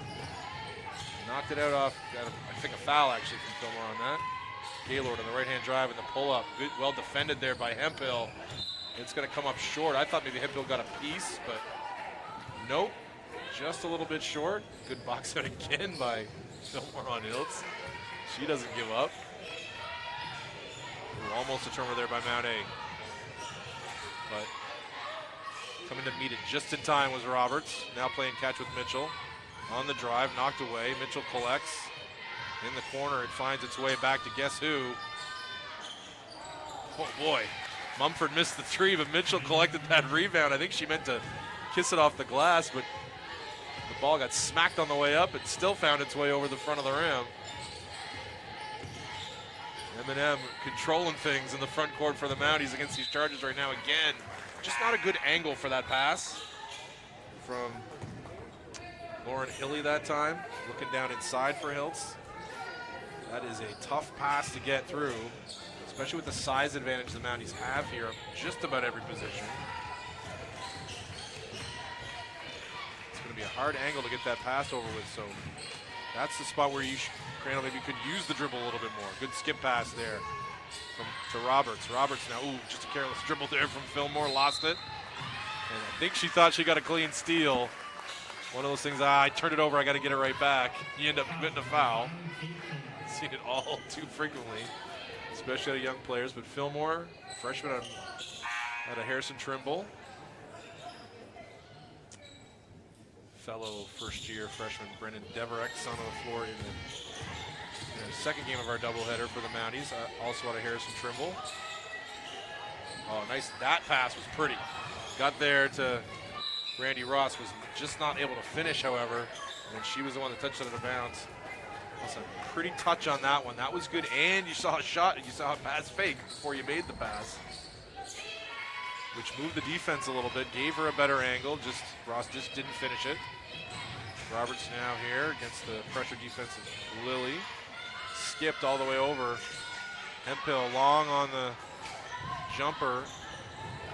Knocked it out off, got I think a foul actually from Fillmore on that. Gaylord on the right-hand drive and the pull-up. Good, well defended there by Hemphill. It's going to come up short. I thought maybe Hemphill got a piece, but nope. Just a little bit short. Good box out again by Fillmore on Hiltz. She doesn't give up. Ooh, almost a turnover there by Mount A. But coming to meet it just in time was Roberts. Now playing catch with Mitchell. On the drive, knocked away. Mitchell collects. In the corner, it finds its way back to guess who? Oh boy. Mumford missed the three, but Mitchell collected that rebound. I think she meant to kiss it off the glass, but the ball got smacked on the way up. It still found its way over the front of the rim. M&M controlling things in the front court for the Mounties against these Chargers right now again. Just not a good angle for that pass. from Lauren Hilly that time, looking down inside for Hiltz. That is a tough pass to get through, especially with the size advantage the Mounties have here of just about every position. It's going to be a hard angle to get that pass over with, so that's the spot where Crandall maybe could use the dribble a little bit more. Good skip pass there to Roberts. Roberts now, ooh, just a careless dribble there from Fillmore, lost it. And I think she thought she got a clean steal. One of those things, I turned it over, I got to get it right back. You end up getting a foul. Seen it all too frequently, especially out of young players. But Fillmore, freshman out of Harrison Trimble. Fellow first-year freshman Brendan Deverex on the floor in the second game of our doubleheader for the Mounties, also out of Harrison Trimble. Oh, nice. That pass was pretty. Got there to Randy Ross, was just not able to finish, however, and she was the one that touched it out of bounds. That's a pretty touch on that one. That was good, and you saw a shot, and you saw a pass fake before you made the pass, which moved the defense a little bit, gave her a better angle. Ross just didn't finish it. Roberts now here against the pressure defense of Lilly. Skipped all the way over. Hemphill long on the jumper.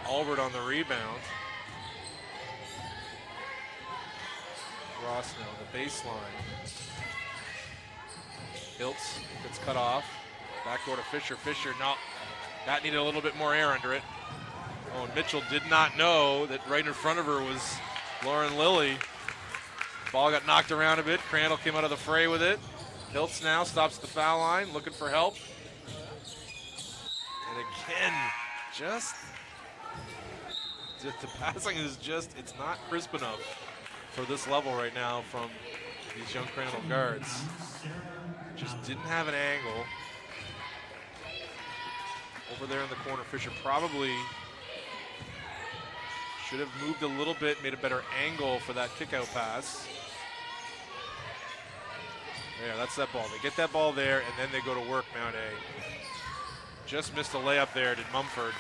Albert on the rebound. Ross now on the baseline. Hiltz gets cut off. Backdoor to Fisher. Fisher, no, that needed a little bit more air under it. Oh, and Mitchell did not know that right in front of her was Lauren Lilly. Ball got knocked around a bit. Crandall came out of the fray with it. Hiltz now stops at the foul line, looking for help. And again, the passing is it's not crisp enough for this level right now from these young Crandall guards. Just didn't have an angle. Over there in the corner, Fisher probably should have moved a little bit, made a better angle for that kick-out pass. Yeah, that's that ball. They get that ball there, and then they go to work, Mount A. Just missed a layup there, did Mumford.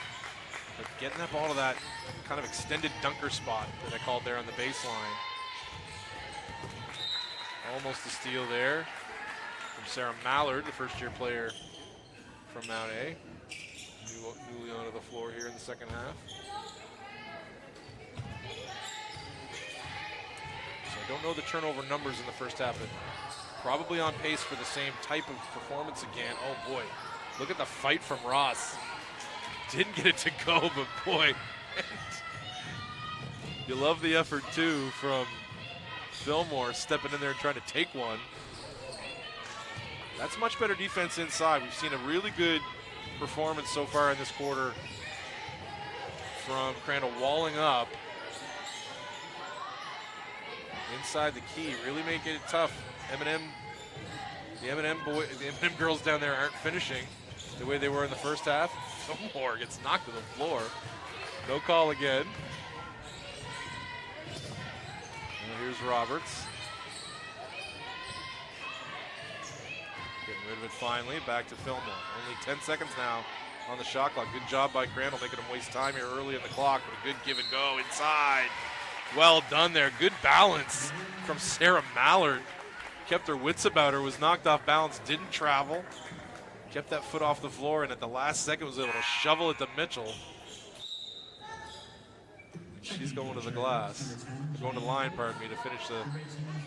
But getting that ball to that kind of extended dunker spot that I called there on the baseline. Almost a steal there from Sarah Mallard, the first-year player from Mount A. Newly onto the floor here in the second half. So I don't know the turnover numbers in the first half, but probably on pace for the same type of performance again. Oh boy, look at the fight from Ross. Didn't get it to go, but boy, you love the effort too from Fillmore stepping in there and trying to take one. That's much better defense inside. We've seen a really good performance so far in this quarter from Crandall walling up inside the key, really making it tough. The M&M girls down there aren't finishing the way they were in the first half. Fillmore gets knocked to the floor. No call again. And here's Roberts. Getting rid of it finally. Back to Fillmore. Only 10 seconds now on the shot clock. Good job by Crandall making them waste time here early in the clock. But a good give and go inside. Well done there. Good balance from Sarah Mallard. Kept her wits about her, was knocked off balance, didn't travel. Kept that foot off the floor, and at the last second was able to shovel it to Mitchell. She's going to the glass. Going to the line, pardon me, to finish the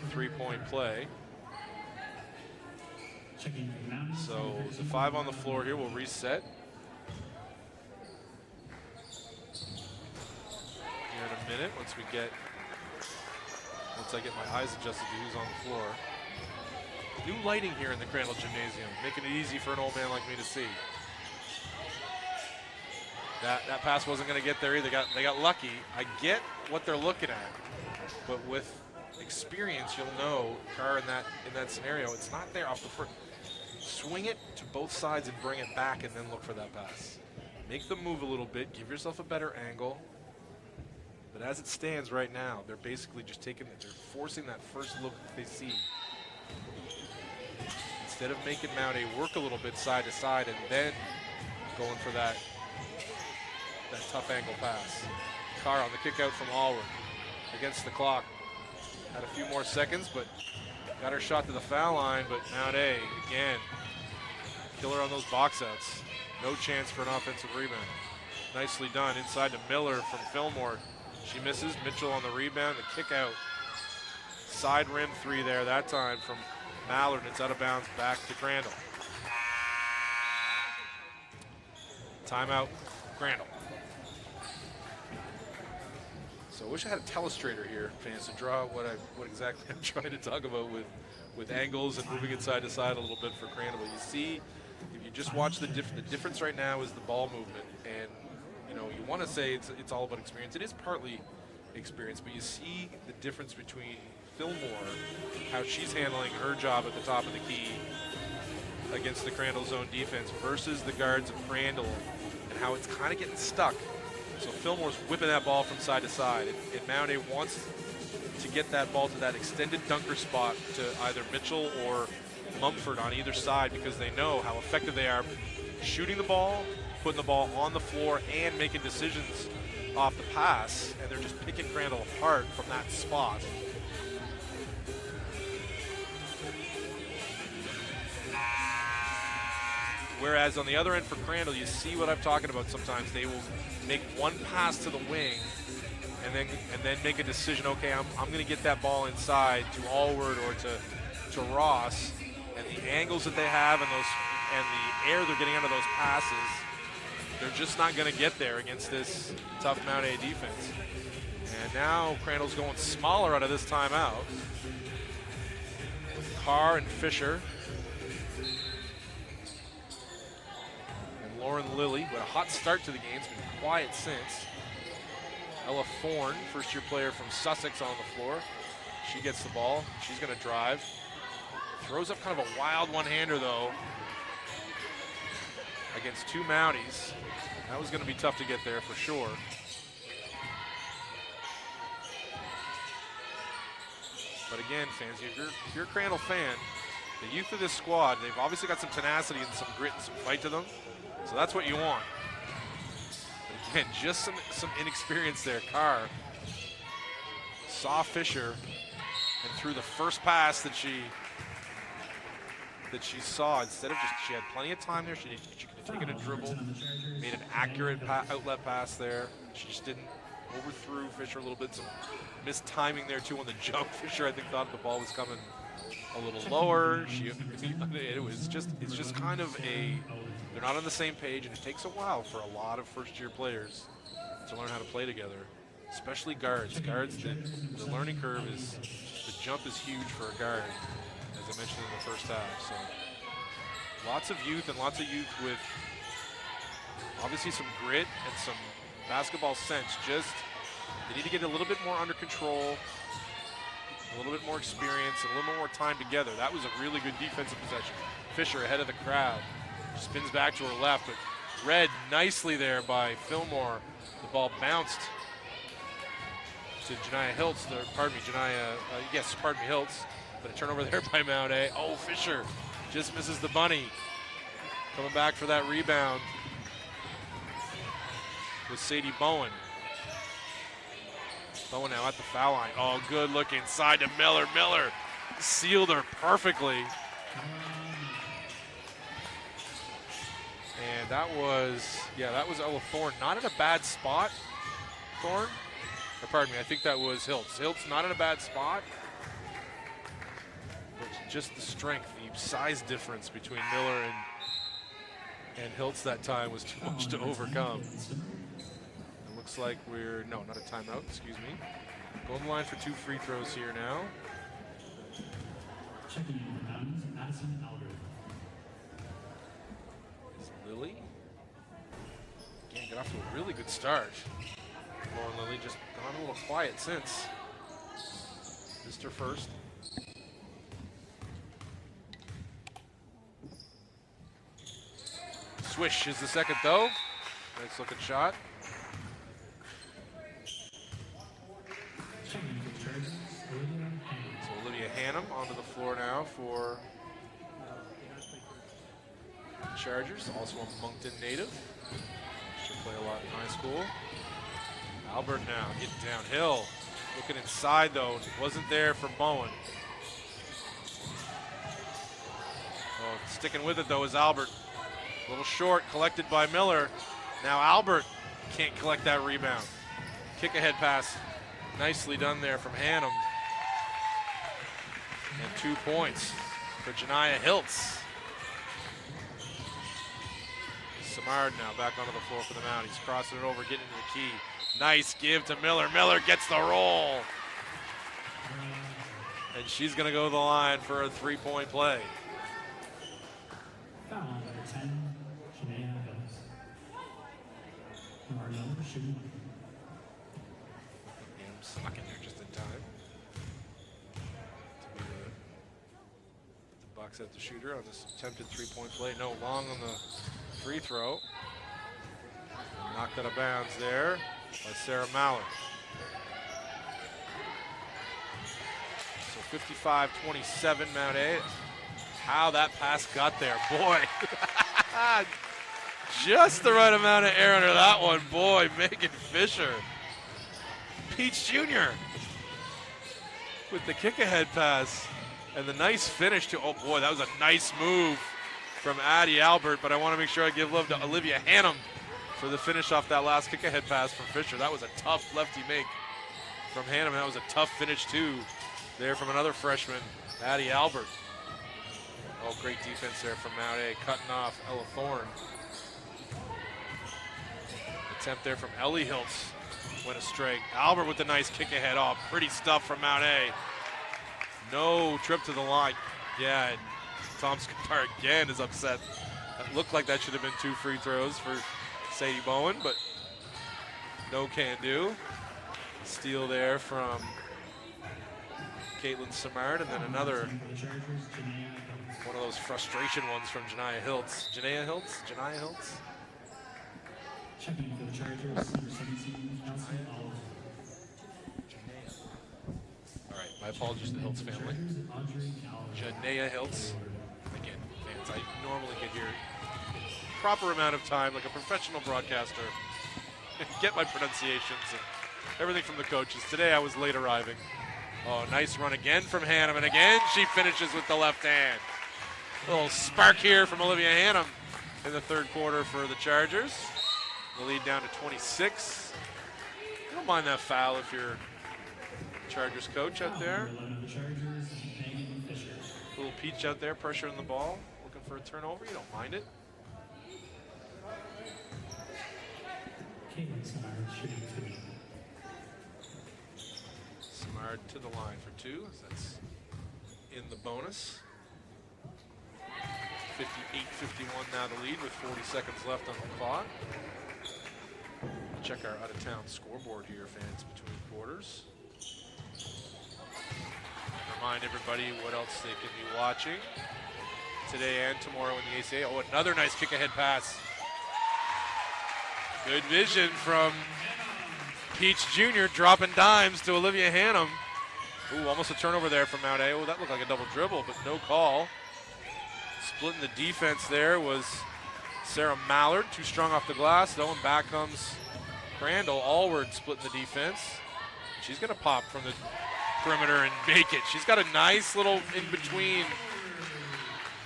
three-point play. So the 5 on the floor here will reset. Here in a minute, once I get my eyes adjusted to who's on the floor. New lighting here in the Crandall Gymnasium, making it easy for an old man like me to see. That pass wasn't going to get there either. They got lucky. I get what they're looking at, but with experience, you'll know, Carr, in that scenario, it's not there off the front. Swing it to both sides and bring it back, and then look for that pass. Make them move a little bit. Give yourself a better angle. But as it stands right now, they're basically just they're forcing that first look that they see. Instead of making Mount A work a little bit side to side and then going for that tough angle pass. Carr on the kick out from Allward. against the clock. Had a few more seconds, but got her shot to the foul line, but Mount A, again, killer on those box outs. No chance for an offensive rebound. Nicely done inside to Miller from Fillmore. She misses. Mitchell on the rebound, the kick out. Side rim three there that time from Mallard. It's out of bounds back to Crandall. Timeout, Crandall. So I wish I had a telestrator here, fans, to draw what exactly I'm trying to talk about with angles and moving it side to side a little bit for Crandall. But you see, if you just watch the difference right now is the ball movement, and you know you want to say it's all about experience. It is partly experience, but you see the difference between Fillmore, how she's handling her job at the top of the key against the Crandall zone defense versus the guards of Crandall, and how it's kind of getting stuck. So Fillmore's whipping that ball from side to side, and Mount A wants to get that ball to that extended dunker spot to either Mitchell or Mumford on either side, because they know how effective they are shooting the ball, putting the ball on the floor, and making decisions off the pass, and they're just picking Crandall apart from that spot. Whereas on the other end for Crandall, you see what I'm talking about sometimes. They will make one pass to the wing and then make a decision, okay, I'm going to get that ball inside to Allward or to Ross, and the angles that they have and the air they're getting out of those passes, they're just not going to get there against this tough Mount A defense. And now Crandall's going smaller out of this timeout. Carr and Fisher. Lauren Lilly with a hot start to the game. It's been quiet since. Ella Thorne, first-year player from Sussex, on the floor. She gets the ball. She's going to drive. Throws up kind of a wild one-hander, though, against two Mounties. That was going to be tough to get there for sure. But again, fans, if you're a Crandall fan, the youth of this squad, they've obviously got some tenacity and some grit and some fight to them. So that's what you want. But again, just some inexperience there. Carr saw Fisher and threw the first pass that she saw. Instead of she had plenty of time there. She could have taken a dribble, made an accurate outlet pass there. She just didn't. Overthrew Fisher a little bit. Some missed timing there too on the jump. Fisher, I think, thought the ball was coming a little lower. It's just kind of they're not on the same page, and it takes a while for a lot of first-year players to learn how to play together, especially guards. The learning curve the jump is huge for a guard, as I mentioned in the first half. So lots of youth with obviously some grit and some basketball sense. Just they need to get a little bit more under control, a little bit more experience, and a little more time together. That was a really good defensive possession. Fisher ahead of the crowd. Spins back to her left, but read nicely there by Fillmore. The ball bounced to Janiah Hiltz. Hiltz. But a turnover there by Mount A. Oh, Fisher just misses the bunny. Coming back for that rebound with Sadie Bowen. Bowen now at the foul line. Oh, good look inside to Miller. Miller sealed her perfectly. And that was Ella Thorne. Not in a bad spot, Thorne. Or pardon me, I think that was Hiltz. Hiltz not in a bad spot. But just the strength, the size difference between Miller and Hiltz that time was too much to overcome. It looks like not a timeout, excuse me. Go on the line for 2 free throws here now. Checking in for Mountains, Madison Alder. Lilly. Again, got off to a really good start. Lauren Lilly just gone a little quiet since. Missed her first. Swish is the second though. Nice looking shot. Checking in for Chargers, Olivia Hannum. So Olivia Hannum onto the floor now for Chargers, also a Moncton native. Should play a lot in high school. Albert now getting downhill. Looking inside though, wasn't there for Bowen. Oh, sticking with it though is Albert. A little short, collected by Miller. Now Albert can't collect that rebound. Kick ahead pass, nicely done there from Hannum. And 2 points for Janiah Hiltz. Samard now back onto the floor for the Mount. He's crossing it over, getting into the key. Nice give to Miller. Miller gets the roll. And she's going to go to the line for a 3-point play. Foul number 10, Janaea Hills. Number 11, shooting. Snuck in there just in time. To be the box at the shooter on this attempted 3-point play. No, long on the free throw. Knocked out of bounds there by Sarah Mallard. So 55-27 Mount A. How that pass got there, boy. Just the right amount of air under that one, boy. Megan Fisher. Peach Jr. with the kick ahead pass and the nice finish to, oh boy, that was a nice move from Addie Albert, but I want to make sure I give love to Olivia Hannum for the finish off that last kick ahead pass from Fisher. That was a tough lefty make from Hannum. That was a tough finish too there from another freshman, Addie Albert. Oh, great defense there from Mount A, cutting off Ella Thorne. Attempt there from Ellie Hiltz. Went astray. Albert with the nice kick ahead off. Pretty stuff from Mount A. No trip to the line. Yeah, and Tom Skipar again is upset. That looked like that should have been 2 free throws for Sadie Bowen, but no can do. Steal there from Caitlin Samard, and then another one of those frustration ones from Janiah Hiltz. Janiah Hiltz? Checking for the Chargers, number 17, Nelson Oliver. All right, my apologies to the Hiltz family. Janaea Hiltz. Again, fans, I normally get here proper amount of time, like a professional broadcaster, and get my pronunciations and everything from the coaches. Today I was late arriving. Oh, nice run again from Hannum, and again she finishes with the left hand. A little spark here from Olivia Hannum in the third quarter for the Chargers. The lead down to 26. I don't mind that foul if you're Chargers coach out there. Little Peach out there pressuring the ball, looking for a turnover. You don't mind it. Samard to the line for 2. That's in the bonus. 58-51 now the lead with 40 seconds left on the clock. Check our out-of-town scoreboard here, fans, between quarters. Remind everybody what else they can be watching today and tomorrow in the ACAA. Oh, another nice kick-ahead pass. Good vision from Peach Jr. dropping dimes to Olivia Hannum. Ooh, almost a turnover there from Mount A. Oh, that looked like a double dribble, but no call. Splitting the defense there was Sarah Mallard, too strong off the glass, though, and back comes Crandall. Allward splitting the defense. She's going to pop from the perimeter and make it. She's got a nice little in-between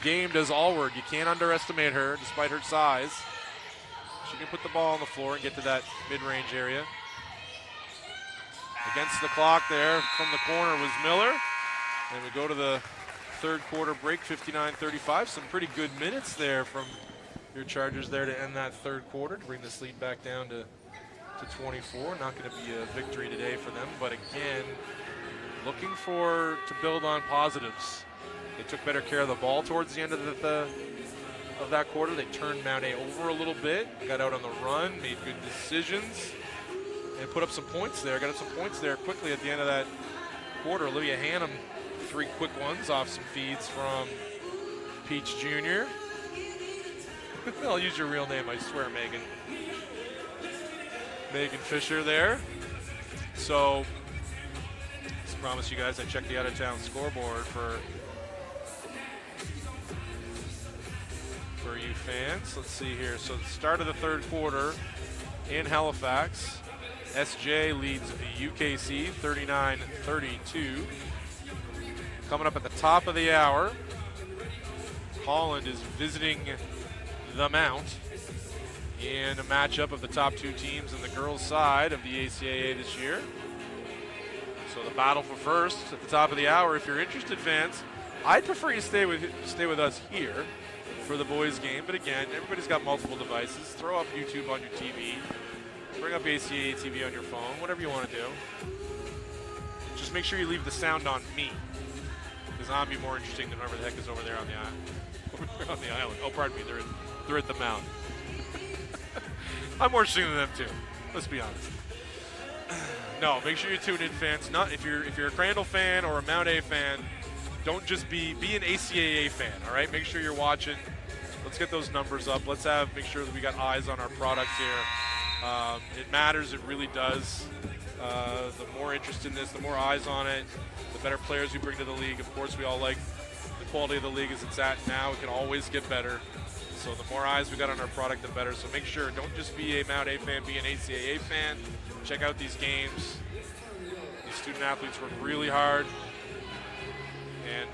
game, does Allward. You can't underestimate her, despite her size. She can put the ball on the floor and get to that mid-range area. Against the clock there from the corner was Miller. And we go to the third quarter break, 59-35. Some pretty good minutes there from your Chargers there to end that third quarter to bring this lead back down to 24. Not going to be a victory today for them, but again, looking to build on positives. They took better care of the ball towards the end of that quarter. They turned Mount A over a little bit, got out on the run, made good decisions, and put up some points there. Got up some points there quickly at the end of that quarter. Olivia Hannum, 3 quick ones off some feeds from Peach Jr. I'll use your real name, I swear, Megan. Megan Fisher there. So, as promised you guys, I checked the out-of-town scoreboard for you fans. Let's see here. So the start of the third quarter in Halifax. SJ leads UKC 39-32. Coming up at the top of the hour, Holland is visiting the Mount in a matchup of the top two teams in the girls' side of the ACAA this year. So the battle for first at the top of the hour. If you're interested, fans, I'd prefer you stay with us here for the boys' game. But again, everybody's got multiple devices. Throw up YouTube on your TV. Bring up ACAA TV on your phone. Whatever you want to do. Just make sure you leave the sound on me, because I'll be more interesting than whoever the heck is over there on the island. On the island. Oh, pardon me. They're at the Mount. I'm more interesting than them too. Let's be honest. No, make sure you tune in, fans. Not if you're a Crandall fan or a Mount A fan. Don't just be an ACAA fan. All right, make sure you're watching. Let's get those numbers up. Let's make sure that we got eyes on our product here. It matters. It really does. The more interest in this, the more eyes on it, the better players we bring to the league. Of course, we all like the quality of the league as it's at now. It can always get better. So the more eyes we got on our product, the better. So make sure, don't just be a Mount A fan, be an ACAA fan. Check out these games. These student athletes work really hard. And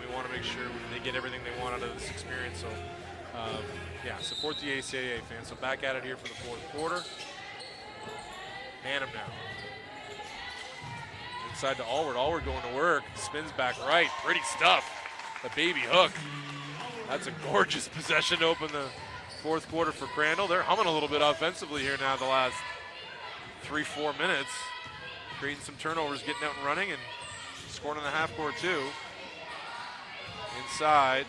we want to make sure they get everything they want out of this experience. So, yeah, support the ACAA fans. So back at it here for the fourth quarter. Hannum now. Inside to Allward. Allward going to work. Spins back right. Pretty stuff. The baby hook. That's a gorgeous possession to open the fourth quarter for Crandall. They're humming a little bit offensively here now the last 3-4 minutes. Creating some turnovers, getting out and running, and scoring in the half court too. Inside,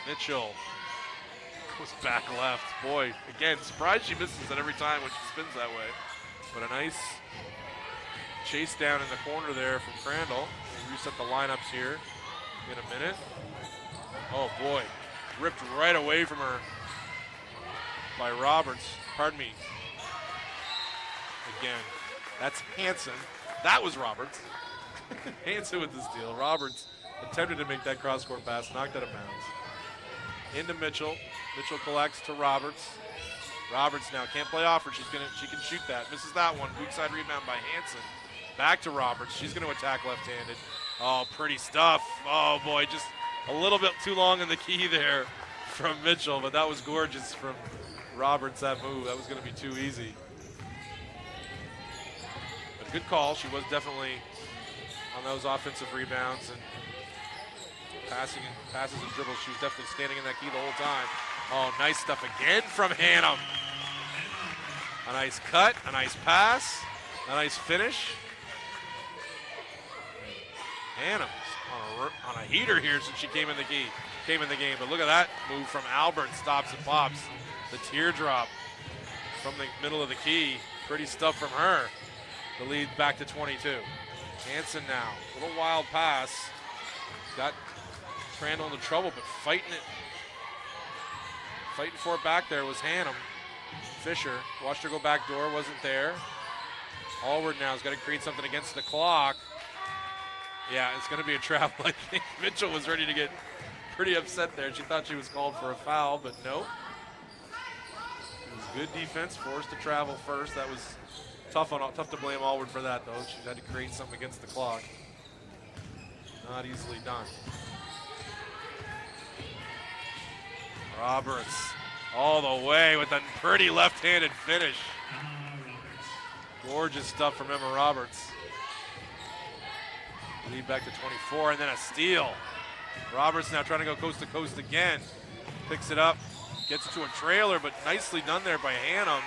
Mitchell goes back left. Boy, again, surprised she misses it every time when she spins that way. But a nice chase down in the corner there from Crandall. We'll reset the lineups here in a minute. Oh boy, ripped right away from her by Roberts. Pardon me. Again, that's Hanson. That was Roberts. Hanson with the steal. Roberts attempted to make that cross-court pass, knocked out of bounds. Into Mitchell. Mitchell collects to Roberts. Roberts now can't play off her. She can shoot that. Misses that one. Weak side rebound by Hanson. Back to Roberts. She's going to attack left-handed. Oh, pretty stuff. Oh boy, just a little bit too long in the key there from Mitchell, but that was gorgeous from Roberts, that move. That was going to be too easy. But good call. She was definitely on those offensive rebounds and passes and dribbles. She was definitely standing in that key the whole time. Oh, nice stuff again from Hannum. A nice cut, a nice pass, a nice finish. Hannum's on a heater here since she came in the game. But look at that move from Albert. Stops and pops. The teardrop from the middle of the key. Pretty stuff from her. The lead back to 22. Hanson now. A little wild pass. Got Crandall into trouble, but fighting for it back there was Hannum. Fisher watched her go back door, wasn't there. Allward now has got to create something against the clock. Yeah, it's going to be a travel. I think Mitchell was ready to get pretty upset there. She thought she was called for a foul, but no. It was good defense, forced to travel first. That was tough to blame Allward for that, though. She had to create something against the clock. Not easily done. Roberts all the way with a pretty left-handed finish. Gorgeous stuff from Emma Roberts. Lead back to 24, and then a steal. Roberts now trying to go coast to coast again. Picks it up, gets it to a trailer, but nicely done there by Hannum.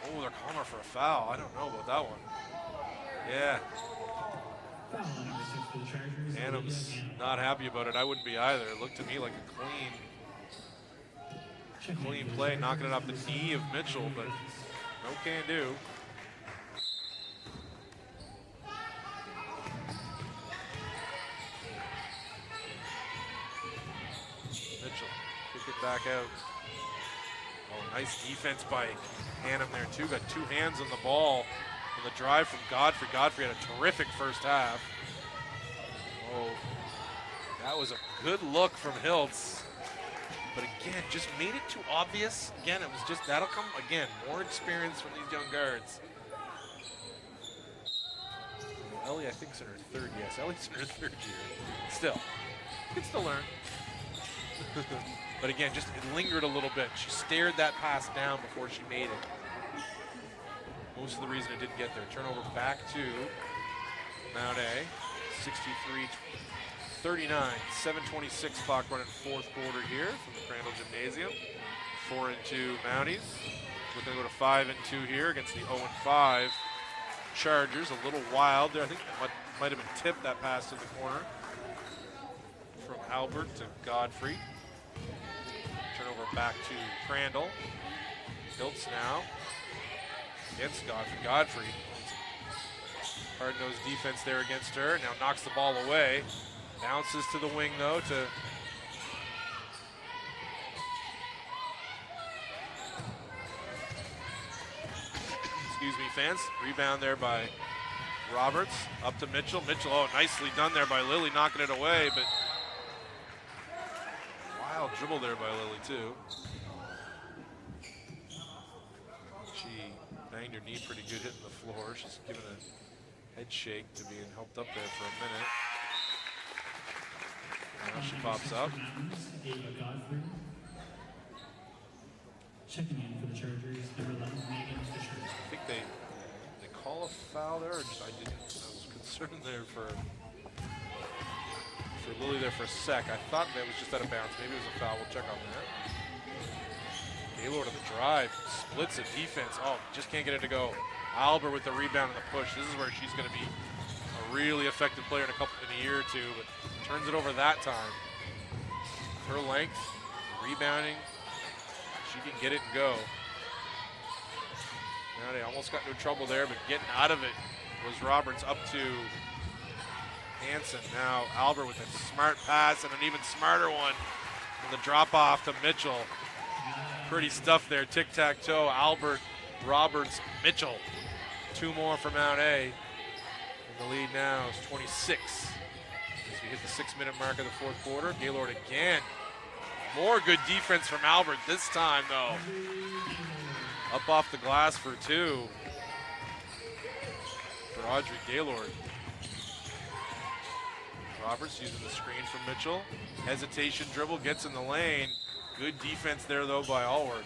Oh, they're calling her for a foul. I don't know about that one. Yeah. Hannum's not happy about it. I wouldn't be either. It looked to me like a clean play, knocking it off the knee of Mitchell, but no can do. Mitchell, kick it back out. Oh, nice defense by Hannum there too. Got two hands on the ball on the drive from Godfrey. Godfrey had a terrific first half. Oh, that was a good look from Hiltz. But again, just made it too obvious. Again, it was just, that'll come, again, more experience from these young guards. Ellie, I think, is in her third. Yes, Ellie's in her third year. Still, you can still learn. But again, just it lingered a little bit. She stared that pass down before she made it. Most of the reason it didn't get there. Turnover back to Mount A. 63-39. 7:26 clock running fourth quarter here from the Crandall Gymnasium. 4-2 Mounties. Looking to go to 5-2 here against the 0-5 Chargers. A little wild there. I think that might have been tipped, that pass to the corner. From Albert to Godfrey. Turnover back to Crandall. Hiltz now against Godfrey. Godfrey, hard-nosed defense there against her. Now knocks the ball away. Bounces to the wing though to excuse me, fans. Rebound there by Roberts. Up to Mitchell. Mitchell, oh, nicely done there by Lily, knocking it away, but wild dribble there by Lily too. She banged her knee pretty good hitting the floor. She's giving a head shake to being helped up there for a minute. Now she pops up. Checking in for the Chargers, number 11, Megan Fisher. I think they call a foul there, or just, I was concerned there for Lily there for a sec. I thought that was just out of bounds. Maybe it was a foul. We'll check on that. Gaylord on the drive, splits a defense. Oh, just can't get it to go. Albert with the rebound and the push. This is where she's going to be a really effective player in a year or two, but turns it over that time. Her length, rebounding, she can get it and go. Now they almost got into trouble there, but getting out of it was Roberts up to Hanson. Now Albert with a smart pass and an even smarter one. And the drop off to Mitchell. Pretty stuff there, tic-tac-toe. Albert, Roberts, Mitchell. Two more for Mount A. And the lead now is 26. As we hit the 6-minute mark of the fourth quarter. Gaylord again. More good defense from Albert this time though. Up off the glass for two for Audrey Gaylord. Roberts using the screen from Mitchell. Hesitation dribble, gets in the lane. Good defense there though by Allward.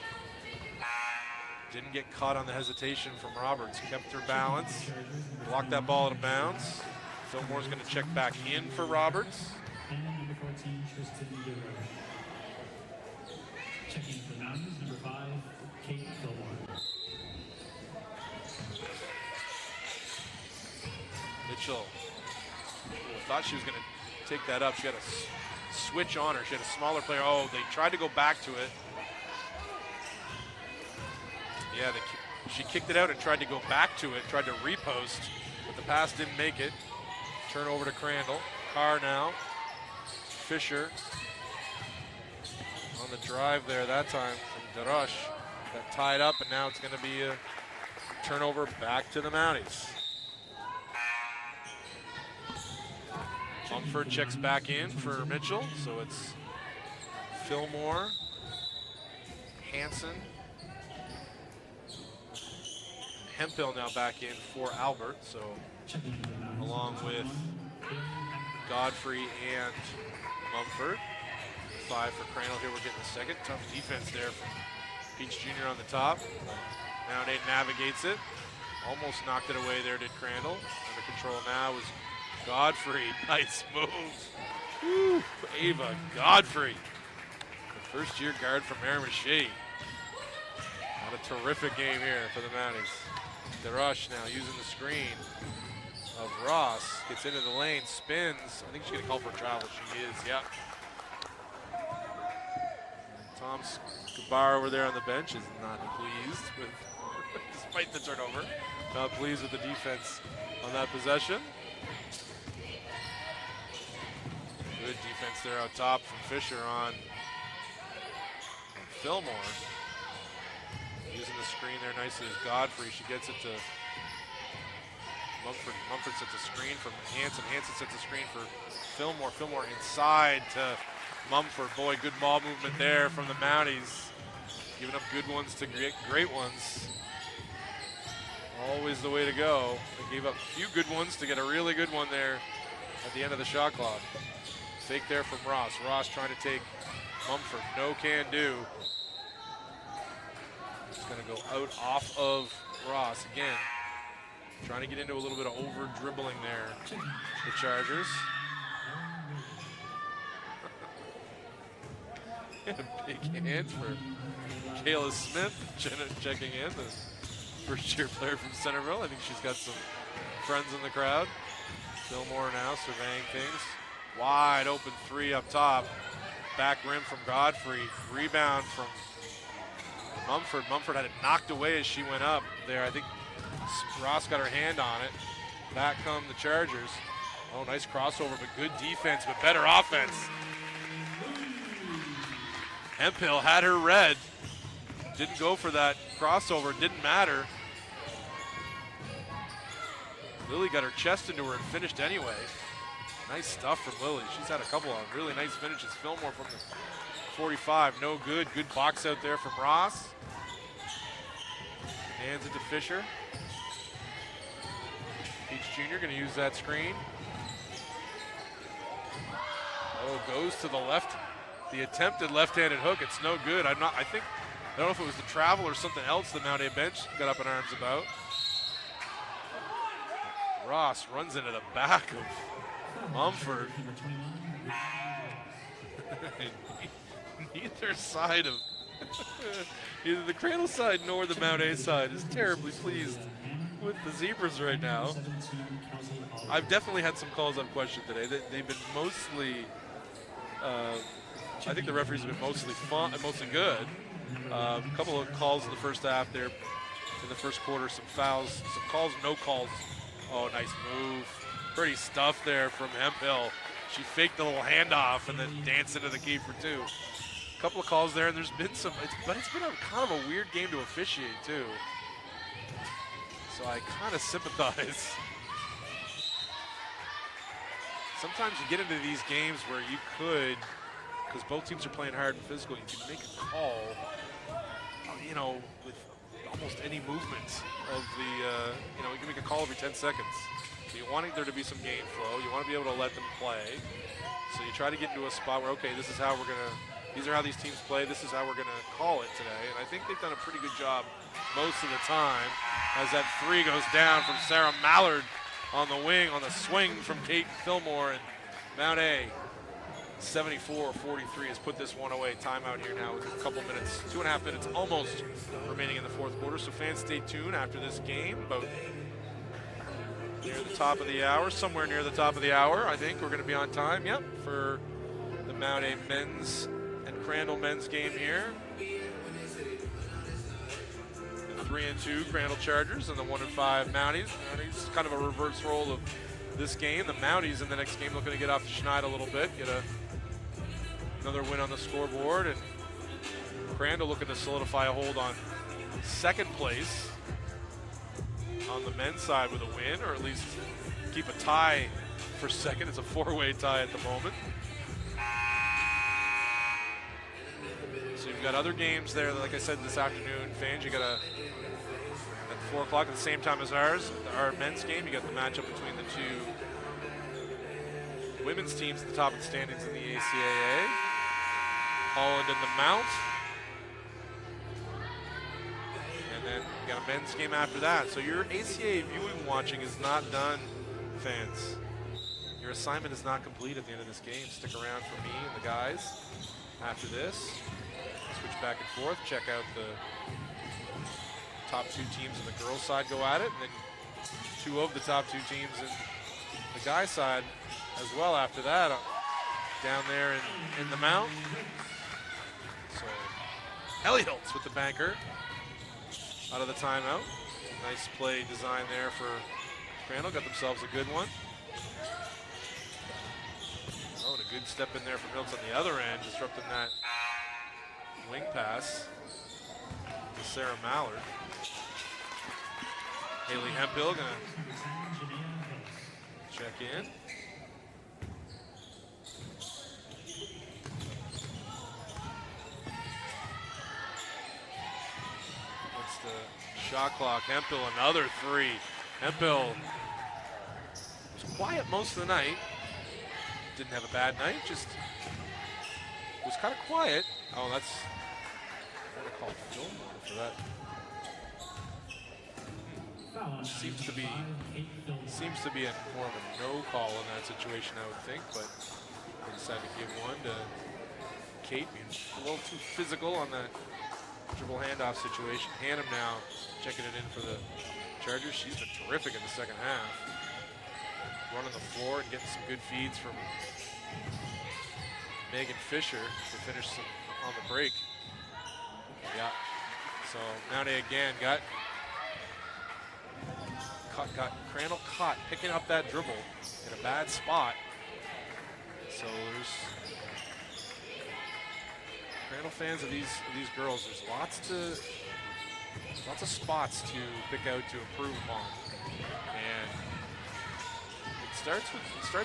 Didn't get caught on the hesitation from Roberts. Kept her balance. Blocked that ball out of bounds. Fillmore's going to check back in for Roberts. And number 14, Tristan DeRoche. Checking for Mountains, number 5, Kate Fillmore. Mitchell thought she was going to take that up. She had a switch on her. She had a smaller player. Oh, they tried to go back to it. Yeah, she kicked it out and tried to go back to it, tried to repost, but the pass didn't make it. Turn over to Crandall. Carr now. Fisher on the drive there that time from DeRoche. Got tied up, and now it's going to be a turnover back to the Mounties. Mumford checks back in for Mitchell, so it's Fillmore, Hanson, Hemphill now back in for Albert, so along with Godfrey and Mumford. 5 for Crandall here, we're getting the second. Tough defense there from Peach Jr. on the top. Now Nate navigates it. Almost knocked it away there, did Crandall. Under control now is Godfrey. Nice move. Woo. Ava Godfrey. The first-year guard from Miramichi. What a terrific game here for the Mounties. DeRoche now using the screen of Ross. Gets into the lane, spins. I think she's going to call for travel. She is, yep. Tom Skabar over there on the bench is not pleased with, despite the turnover, not pleased with the defense on that possession. Good defense there out top from Fisher on Fillmore. Using the screen there nicely is Godfrey. She gets it to Mumford. Mumford sets a screen from Hanson. Hanson sets a screen for Fillmore. Fillmore inside to Mumford. Boy, good ball movement there from the Mounties. Giving up good ones to great ones. Always the way to go. They gave up a few good ones to get a really good one there at the end of the shot clock. Fake there from Ross. Ross trying to take Mumford. No can do. It's going to go out off of Ross again. Trying to get into a little bit of over dribbling there. The Chargers. Big hands for Kayla Smith checking in. The first-year player from Centerville. I think she's got some friends in the crowd. Fillmore now surveying things. Wide open three up top. Back rim from Godfrey. Rebound from Mumford. Mumford had it knocked away as she went up there. I think Ross got her hand on it. Back come the Chargers. Oh, nice crossover, but good defense, but better offense. Hemphill had her red. Didn't go for that crossover, didn't matter. Lily got her chest into her and finished anyway. Nice stuff from Lily. She's had a couple of really nice finishes. Fillmore from the 45, no good. Good box out there from Ross. Hands it to Fisher. Peach Jr. gonna use that screen. Oh, goes to the left. The attempted left-handed hook, it's no good. I don't know if it was the travel or something else the Mount A bench got up in arms about. Ross runs into the back of Mumford. Neither side of, either the Crandall side nor the Mount A side is terribly pleased with the Zebras right now. I've definitely had some calls I've questioned today. They've been mostly, I think the referees have been mostly fun, mostly good. A couple of calls in the first half there, in the first quarter, some fouls, some calls, no calls. Oh, nice move. Pretty stuff there from Hemphill. She faked the little handoff and then danced into the key for two. A couple of calls there, and there's been some, but it's been a kind of a weird game to officiate too. So I kind of sympathize. Sometimes you get into these games where you could, because both teams are playing hard and physical, you can make a call, you know, with almost any movement of the, you know, you can make a call every 10 seconds. So you want there to be some game flow. You want to be able to let them play. So you try to get into a spot where, okay, this is how we're going to, these are how these teams play. This is how we're going to call it today. And I think they've done a pretty good job most of the time as that three goes down from Sarah Mallard on the wing, on the swing from Kate Fillmore, and Mount A, 74-43 has put this one away. Timeout here now with a couple minutes, 2.5 minutes almost remaining in the fourth quarter. So fans, stay tuned after this game, about near the top of the hour, somewhere near the top of the hour. I think we're going to be on time, yep, for the Mount A men's and Crandall men's game here. 3-2 Crandall Chargers and the 1-5 Mounties. Mounties kind of a reverse role of this game. The Mounties in the next game looking to get off the schneid a little bit, get another win on the scoreboard, and Crandall looking to solidify a hold on second place on the men's side with a win, or at least keep a tie for second. It's a four-way tie at the moment. So you've got other games there, like I said this afternoon, fans. You got at 4 o'clock at the same time as ours, our men's game. You got the matchup between the two women's teams at the top of the standings in the ACAA. Holland and the Mount. And then you got a men's game after that. So your ACAA viewing watching is not done, fans. Your assignment is not complete at the end of this game. Stick around for me and the guys after this. Switch back and forth, check out the top two teams on the girls' side go at it, and then two of the top two teams in the guys' side as well after that, down there in the Mount. So Ellie Hiltz with the banker out of the timeout. Nice play design there for Crandall, got themselves a good one. Oh, and a good step in there from Hiltz on the other end, disrupting that wing pass to Sarah Mallard. Haley Hemphill gonna check in. What's the shot clock. Hemphill, another three. Hemphill was quiet most of the night. Didn't have a bad night, just was kind of quiet. Oh, that's what I call film for that. Seems to be a more of a no call in that situation, I would think, but they decided to give one to Kate, being a little too physical on that dribble handoff situation. Hannum now checking it in for the Chargers. She's been terrific in the second half. Running the floor and getting some good feeds from Megan Fisher to finish some on the break. Yeah. So Mount A again got Crandall caught picking up that dribble in a bad spot. So there's Crandall fans of these girls. There's lots of spots to pick out to improve upon, and it starts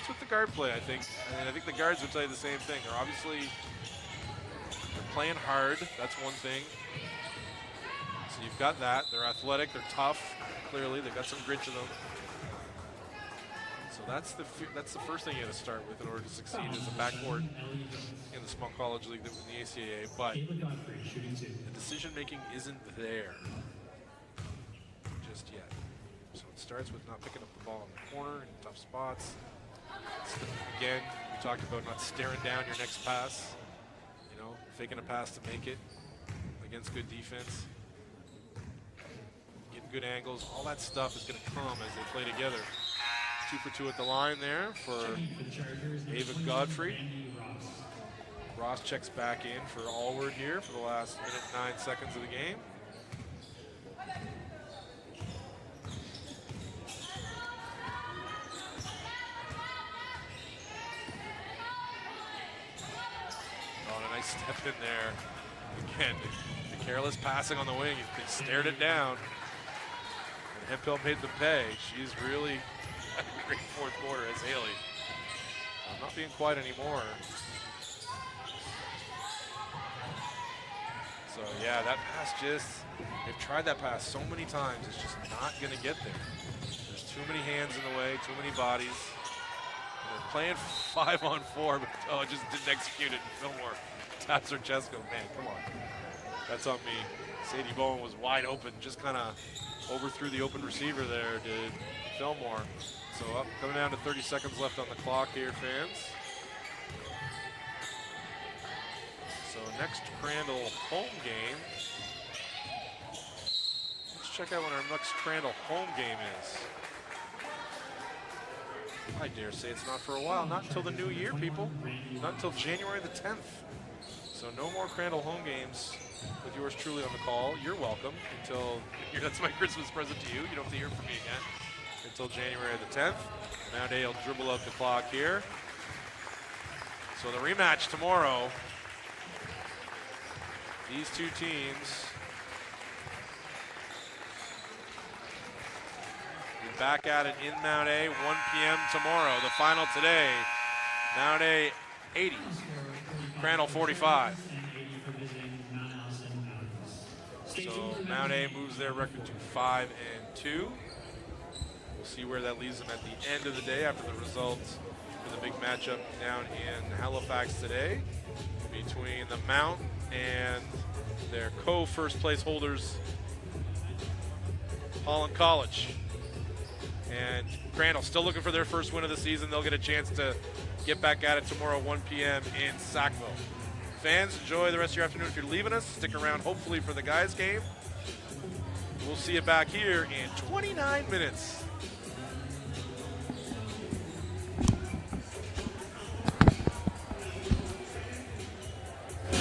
with the guard play. I think, and I think the guards would tell you the same thing. They're playing hard. That's one thing. So you've got that. They're athletic. They're tough. Clearly, they've got some grit to them. So that's the first thing you got to start with in order to succeed as a backcourt in the small college league in the ACAA. But the decision making isn't there just yet. So it starts with not picking up the ball in the corner in tough spots. Again, we talked about not staring down your next pass. You know, faking a pass to make it against good defense. Getting good angles, all that stuff is going to come as they play together. 2 for 2 at the line there for Ava Godfrey. Ross checks back in for Allward here for the last minute 9 seconds of the game. Oh, and a nice step in there. Again, the careless passing on the wing. They stared it down. And Hemphill made them pay. She's really had a great fourth quarter as Haley. I'm not being quiet anymore. So yeah, that pass they've tried that pass so many times, it's just not going to get there. There's too many hands in the way, too many bodies. They're playing 5-on-4, but it just didn't execute it. Fillmore taps her chest, man, come on. That's on me. Sadie Bowen was wide open, just kind of overthrew the open receiver there, did Fillmore. So up, coming down to 30 seconds left on the clock here, fans. So next Crandall home game. Let's check out when our next Crandall home game is. I dare say it's not for a while, not until the new year, people. Not until January the 10th. So no more Crandall home games with yours truly on the call. You're welcome until, that's my Christmas present to you. You don't have to hear from me again until January the 10th. Mount A will dribble out the clock here. So the rematch tomorrow. These two teams be back at it in Mount A, 1 p.m. tomorrow. The final today, Mount A 80, Crandall 45. So Mount A moves their record to 5-2. We'll see where that leaves them at the end of the day after the results for the big matchup down in Halifax today between the Mount and their co-first place holders, Holland College. And Crandall still looking for their first win of the season. They'll get a chance to get back at it tomorrow, 1 p.m. in Sackville. Fans, enjoy the rest of your afternoon. If you're leaving us, stick around hopefully for the guys game. We'll see you back here in 29 minutes.